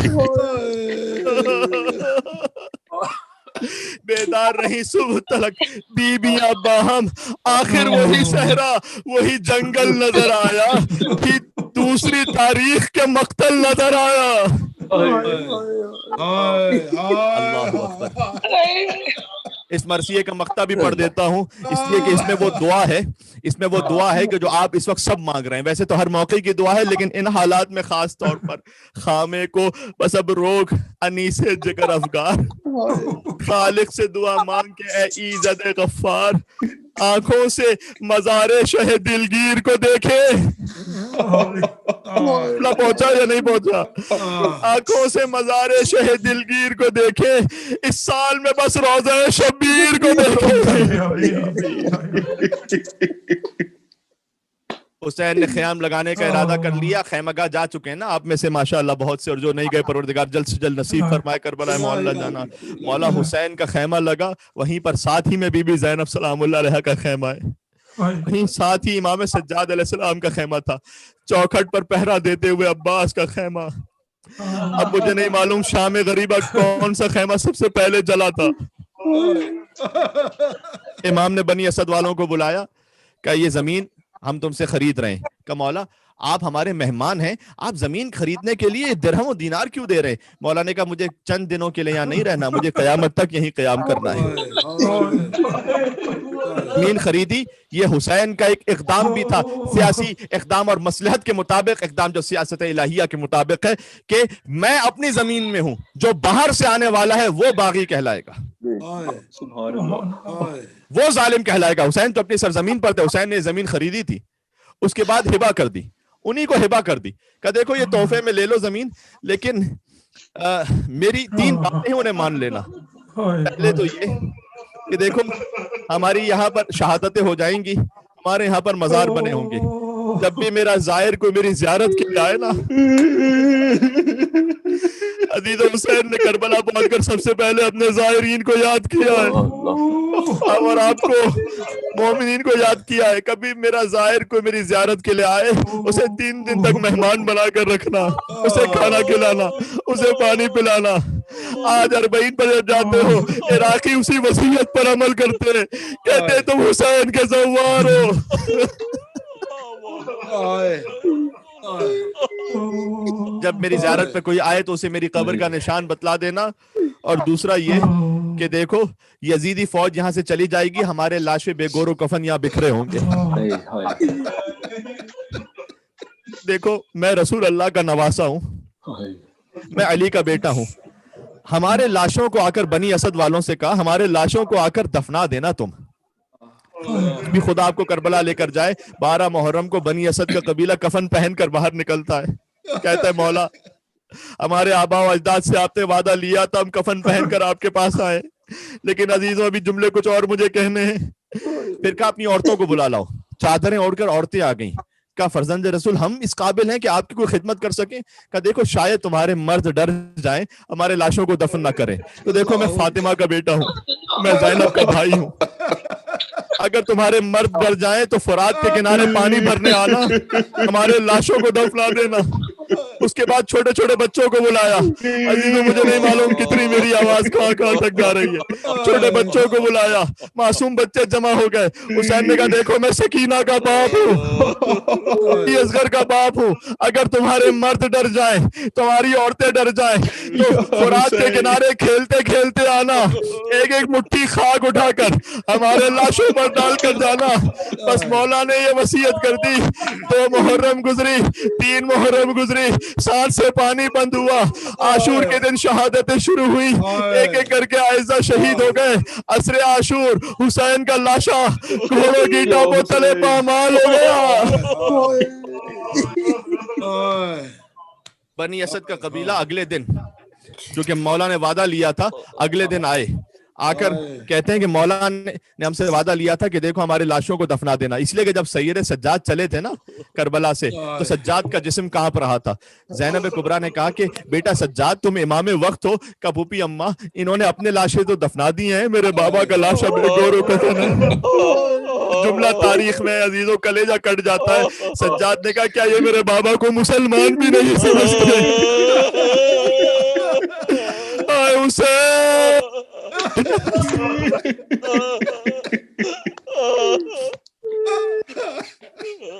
بیدار رہی صبح تلک بیبیاں باہم، آخر وہی صحرا وہی جنگل نظر آیا، پھر دوسری تاریخ کے مقتل نظر آیا۔ اللہ اکبر۔ اس مرثیے کا مقطع بھی پڑھ دیتا ہوں، اس لیے کہ اس میں وہ دعا ہے کہ جو آپ اس وقت سب مانگ رہے ہیں۔ ویسے تو ہر موقع کی دعا ہے، لیکن ان حالات میں خاص طور پر خامے کو بس اب روک انیس جگر افگار، خالق سے دعا مانگ کے اے ایزد غفار، آنکھوں سے مزار شہ دلگیر کو دیکھے۔ پہنچا یا نہیں پہنچا؟ آنکھوں سے مزار شہ دلگیر کو دیکھے، اس سال میں بس روزہ شبیر کو دیکھے۔ حسین نے خیام لگانے کا ارادہ کر لیا، خیمہ گاہ جا چکے ہیں نا آپ میں سے ماشاءاللہ بہت سے، اور جو نہیں گئے پروردگار جلد سے جلد نصیب فرمائے کربلا معلیٰ جانا۔ مولا حسین کا خیمہ لگا، وہیں پر ساتھ ہی میں بی بی زینب سلام اللہ علیہا کا خیمہ ہے، وہیں ساتھ ہی امام سجاد علیہ السلام کا خیمہ تھا، چوکھٹ پر پہرا دیتے ہوئے عباس کا خیمہ۔ اب مجھے نہیں معلوم شام غریبہ کون سا خیمہ سب سے پہلے جلا تھا۔ امام نے بنی اسد والوں کو بلایا کہ یہ زمین ہم تم سے خرید رہے ہیں۔ کہ مولا آپ ہمارے مہمان ہیں، آپ زمین خریدنے کے لیے درہم و دینار کیوں دے رہے ہیں؟ مولا نے کہا مجھے چند دنوں کے لیے یہاں نہیں رہنا، مجھے قیامت تک یہیں قیام کرنا ہے۔ زمین خریدی، یہ حسین کا ایک اقدام بھی تھا، سیاسی اقدام اور مصلحت کے مطابق اقدام، جو سیاست الہیہ کے مطابق ہے کہ میں اپنی زمین میں ہوں، جو باہر سے آنے والا ہے وہ باغی کہلائے گا، وہ ظالم کہلائے گا۔ حسین تو اپنی سرزمین پر تھے، حسین نے زمین خریدی تھی، اس کے بعد ہبا کر دی، انہی کو ہبا کر دی کہ دیکھو یہ تحفے میں لے لو زمین، لیکن میری 3 باتیں ہیں، انہیں مان لینا۔ پہلے تو یہ کہ دیکھو ہماری یہاں پر شہادتیں ہو جائیں گی، ہمارے یہاں پر مزار بنے ہوں گے، جب بھی میرا زائر کوئی میری زیارت کے لیے آئے نا، عزیز حسین نے کربلا پہنچ کر سب سے پہلے اپنے زائرین کو یاد کیا ہے اور آپ کو مومنین کو یاد کیا ہے۔ کبھی میرا زائر کوئی میری زیارت کے لیے آئے، اسے 3 دن تک مہمان بنا کر رکھنا، اسے کھانا کھلانا، اسے پانی پلانا۔ آج 40 پر جب جاتے ہو، عراقی اسی وصیت پر عمل کرتے ہیں، کہتے تم حسین کے زوار ہو۔ جب میری زیارت پہ کوئی آئے تو اسے میری قبر کا نشان بتلا دینا۔ اور دوسرا یہ کہ دیکھو یزیدی فوج یہاں سے چلی جائے گی، ہمارے لاشیں بے گور و کفن یہاں بکھرے ہوں گے۔ دیکھو میں رسول اللہ کا نواسا ہوں، میں علی کا بیٹا ہوں، ہمارے لاشوں کو آ کر بنی اسد والوں سے کہا ہمارے لاشوں کو آ کر دفنا دینا تم بھی، خدا آپ کو کربلا لے کر جائے۔ 12 محرم کو بنی اسد کا قبیلہ کفن پہن کر باہر نکلتا ہے، کہتا ہے مولا ہمارے آبا و اجداد سے آپ نے وعدہ لیا تھا، ہم کفن پہن کر آپ کے پاس آئے، لیکن عزیزوں ابھی جملے کچھ اور مجھے کہنے ہیں۔ پھر کہا اپنی عورتوں کو بلا لاؤ، چادریں اوڑھ کر عورتیں آ گئیں۔ کہا فرزند رسول ہم اس قابل ہیں کہ آپ کی کوئی خدمت کر سکیں؟ کہا دیکھو شاید تمہارے مرد ڈر جائیں، ہمارے لاشوں کو دفن نہ کریں، تو دیکھو میں فاطمہ کا بیٹا ہوں، میں زینب کا بھائی ہوں، اگر تمہارے مرد ڈر جائیں تو فرات کے کنارے پانی بھرنے آنا، ہمارے لاشوں کو دفنا دینا۔ اس کے بعد چھوٹے چھوٹے بچوں کو بلایا، عزیزوں مجھے نہیں معلوم کتنی میری آواز کہاں کہاں تک جا رہی ہے، چھوٹے بچوں کو بلایا، معصوم بچے جمع ہو گئے۔ حسین نے کہا دیکھو میں سکینہ کا باپ ہوں، اصغر کا باپ ہوں، اگر تمہارے مرد ڈر جائیں، تمہاری عورتیں ڈر جائیں تو فرات کے کنارے کھیلتے کھیلتے آنا، ایک ایک مٹھی خاک اٹھا کر ہمارے لاشوں پر ڈال کر جانا۔ بس مولا نے یہ وصیت کر دی۔ 2 محرم گزری، 3 محرم گزری، 7 سے پانی بند ہوا، عاشور کے دن شہادتیں شروع ہوئی، ایک ایک کر کے اعزہ شہید ہو گئے۔ عصر عاشور حسین کا لاشا گھوڑوں کی ٹاپوں تلے پامال ہو گیا۔ بنی اسد کا قبیلہ اگلے دن، جو کہ مولا نے وعدہ لیا تھا، اگلے دن آئے، آ کر کہتے ہیں کہ مولا نے ہم سے وعدہ لیا تھا کہ دیکھو ہمارے لاشوں کو دفنا دینا، اس لیے کہ جب سید سجاد چلے تھے نا کربلا سے تو سجاد کا جسم کانپ رہا تھا۔ زینب کبریٰ نے کہا کہ بیٹا سجاد تم امام وقت ہو، کہ پھوپھی اماں انہوں نے اپنے لاشیں تو دفنا دی ہیں، میرے بابا کا لاشا بے گور و کفن ہے۔ جملہ تاریخ میں عزیزوں کلیجہ کٹ جاتا ہے۔ سجاد نے کہا کیا یہ میرے بابا کو مسلمان بھی نہیں سمجھتے؟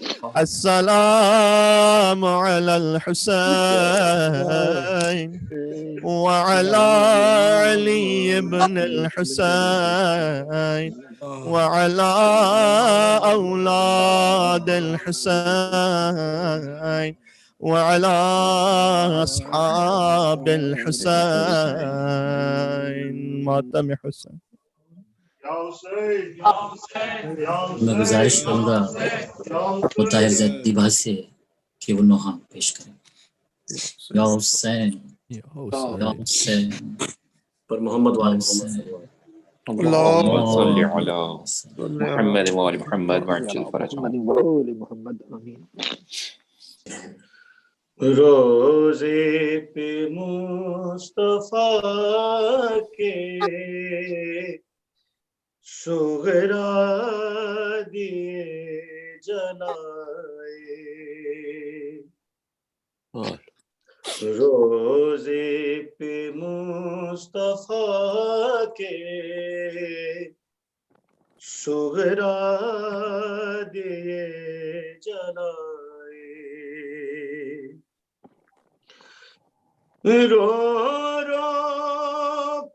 السلام على الحسين وعلى علي بن الحسين وعلى أولاد الحسين وعلى أصحاب الحسين ماتم حسين. میں گزارش کروں گا مطاہر زید دیبا سے کہ وہ نوحہ پیش کریں. یا حسین یا حسین پر محمد وعلی حسین اللهم صل على محمد وآل محمد وعجل فرجهم. محمد آمین. روزے پہ مصطفیٰ کے شغرا دیے جلائے، روزے پہ مصطفیٰ کے شغرا دیے جلائے، رو رو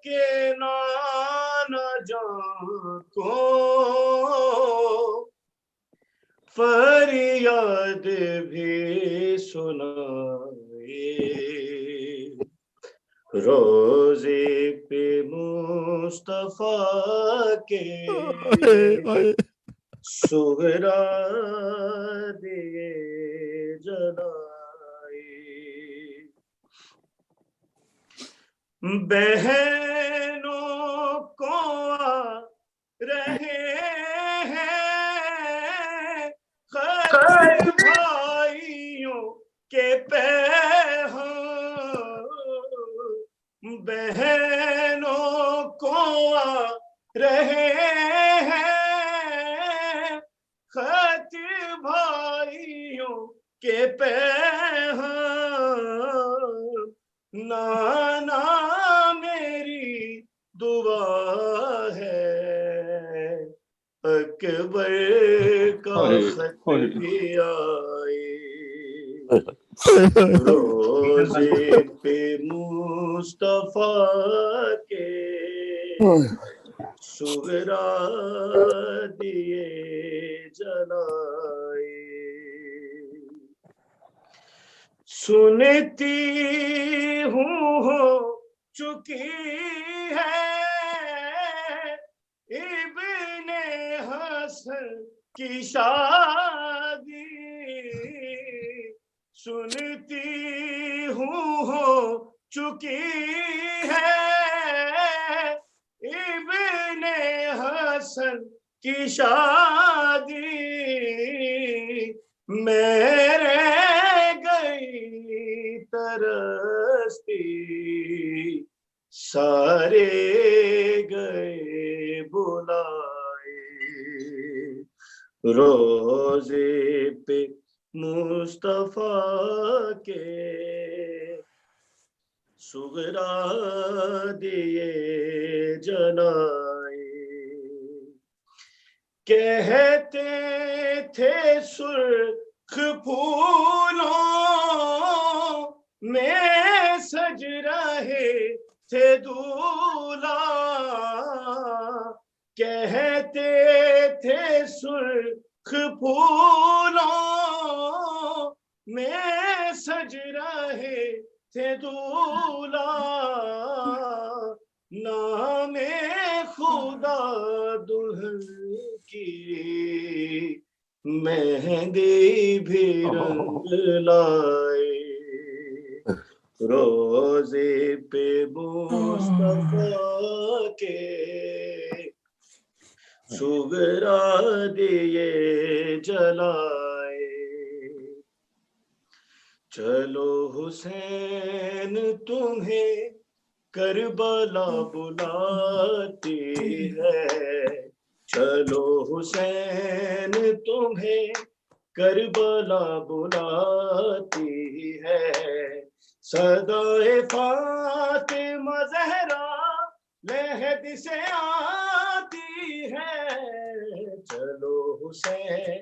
کے نانا جان کو فریاد بھی سنائے، روزے پہ مصطفیٰ کے شغرا دیے جلائے، بہنوں کو رہے ہیں خط بھائیوں کے پیغام، بہنوں کو رہے ہیں خط بھائیوں کے پیغام، نانا میری دعا ہے اکبر کا خط بھی آئے، روزے پہ مصطفیٰ کے شغرا دیے جلائے، سنتی ہوں ہو چکی ہے ابن حسن کی شادی، سنتی ہوں ہو چکی ہے ابن حسن کی شادی، میرے گئی ترستی سارے گئے بلائے، روزے پہ مصطفیٰ کے شغرا دیے جلائے، کہتے تھے سرخ پھولوں میں سج رہے تھے دولہا، کہتے تھے سرخ پھولوں میں سج رہے تھے دولہا، نام خدا دلہن کی مہندی بھی رنگ لائے، روزے پہ مصطفیٰ کے شغرا دیے جلائے، چلو حسین تمہیں کربلا بلاتی ہے، چلو حسین تمہیں کربلا بلاتی ہے، صدائے فاطمہ زہرا لہد سے آتی ہے، چلو حسین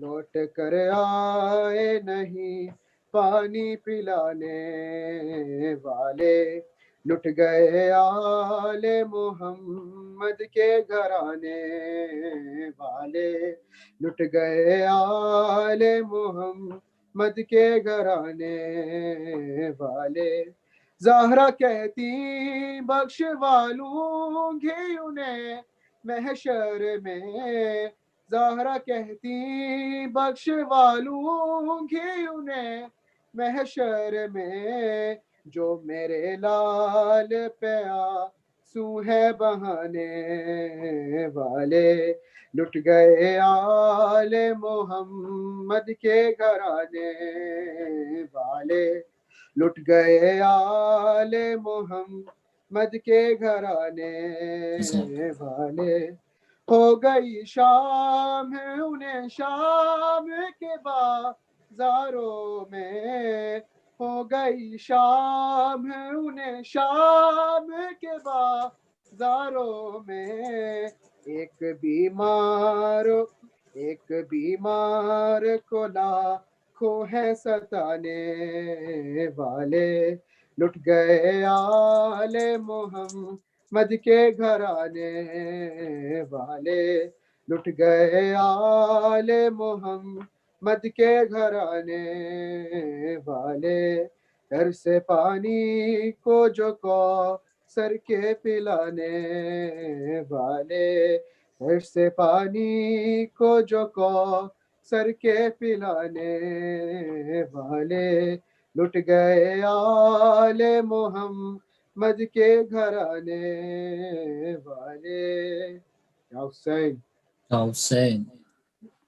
لوٹ کر آئے نہیں پانی پلانے والے، لٹ گئے آل محمد کے گھرانے والے، لٹ گئے آل محمد کے گھرانے والے۔ زہرا کہتی بخشوا لوں گی انہیں محشر میں، زہرا کہتی بخشوا لوں گی انہیں محشر میں، جو میرے لال پہ آنسو ہے بہانے والے، لٹ گئے آل محمد کے گھرانے والے، لٹ گئے آل محمد کے گھرانے والے۔ ہو گئی شام انہیں شام کے بازاروں میں، ہو گئی شام انہیں شام کے بازاروں میں، ایک بیمار کو لاکھوں ہے ستانے والے، لٹ گئے آل محمد کے گھرانے والے، لٹ گئے آل محمد کے گھرانے والے۔ گھر سے پانی کو جو کوثر کے پلانے والے، گھر سے پانی کو جو کوثر کے پلانے والے، لٹ گئے آل محمد کے گھرانے والے۔ یا حسین یا حسین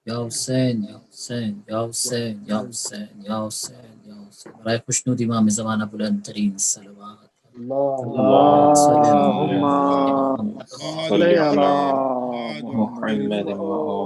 یا حسین یا حسین یا حسین یا حسین یا حسین یا حسین۔ برائے خوشنود امام زمانہ بلند ترین صلوات۔ اللہم صلی علی محمد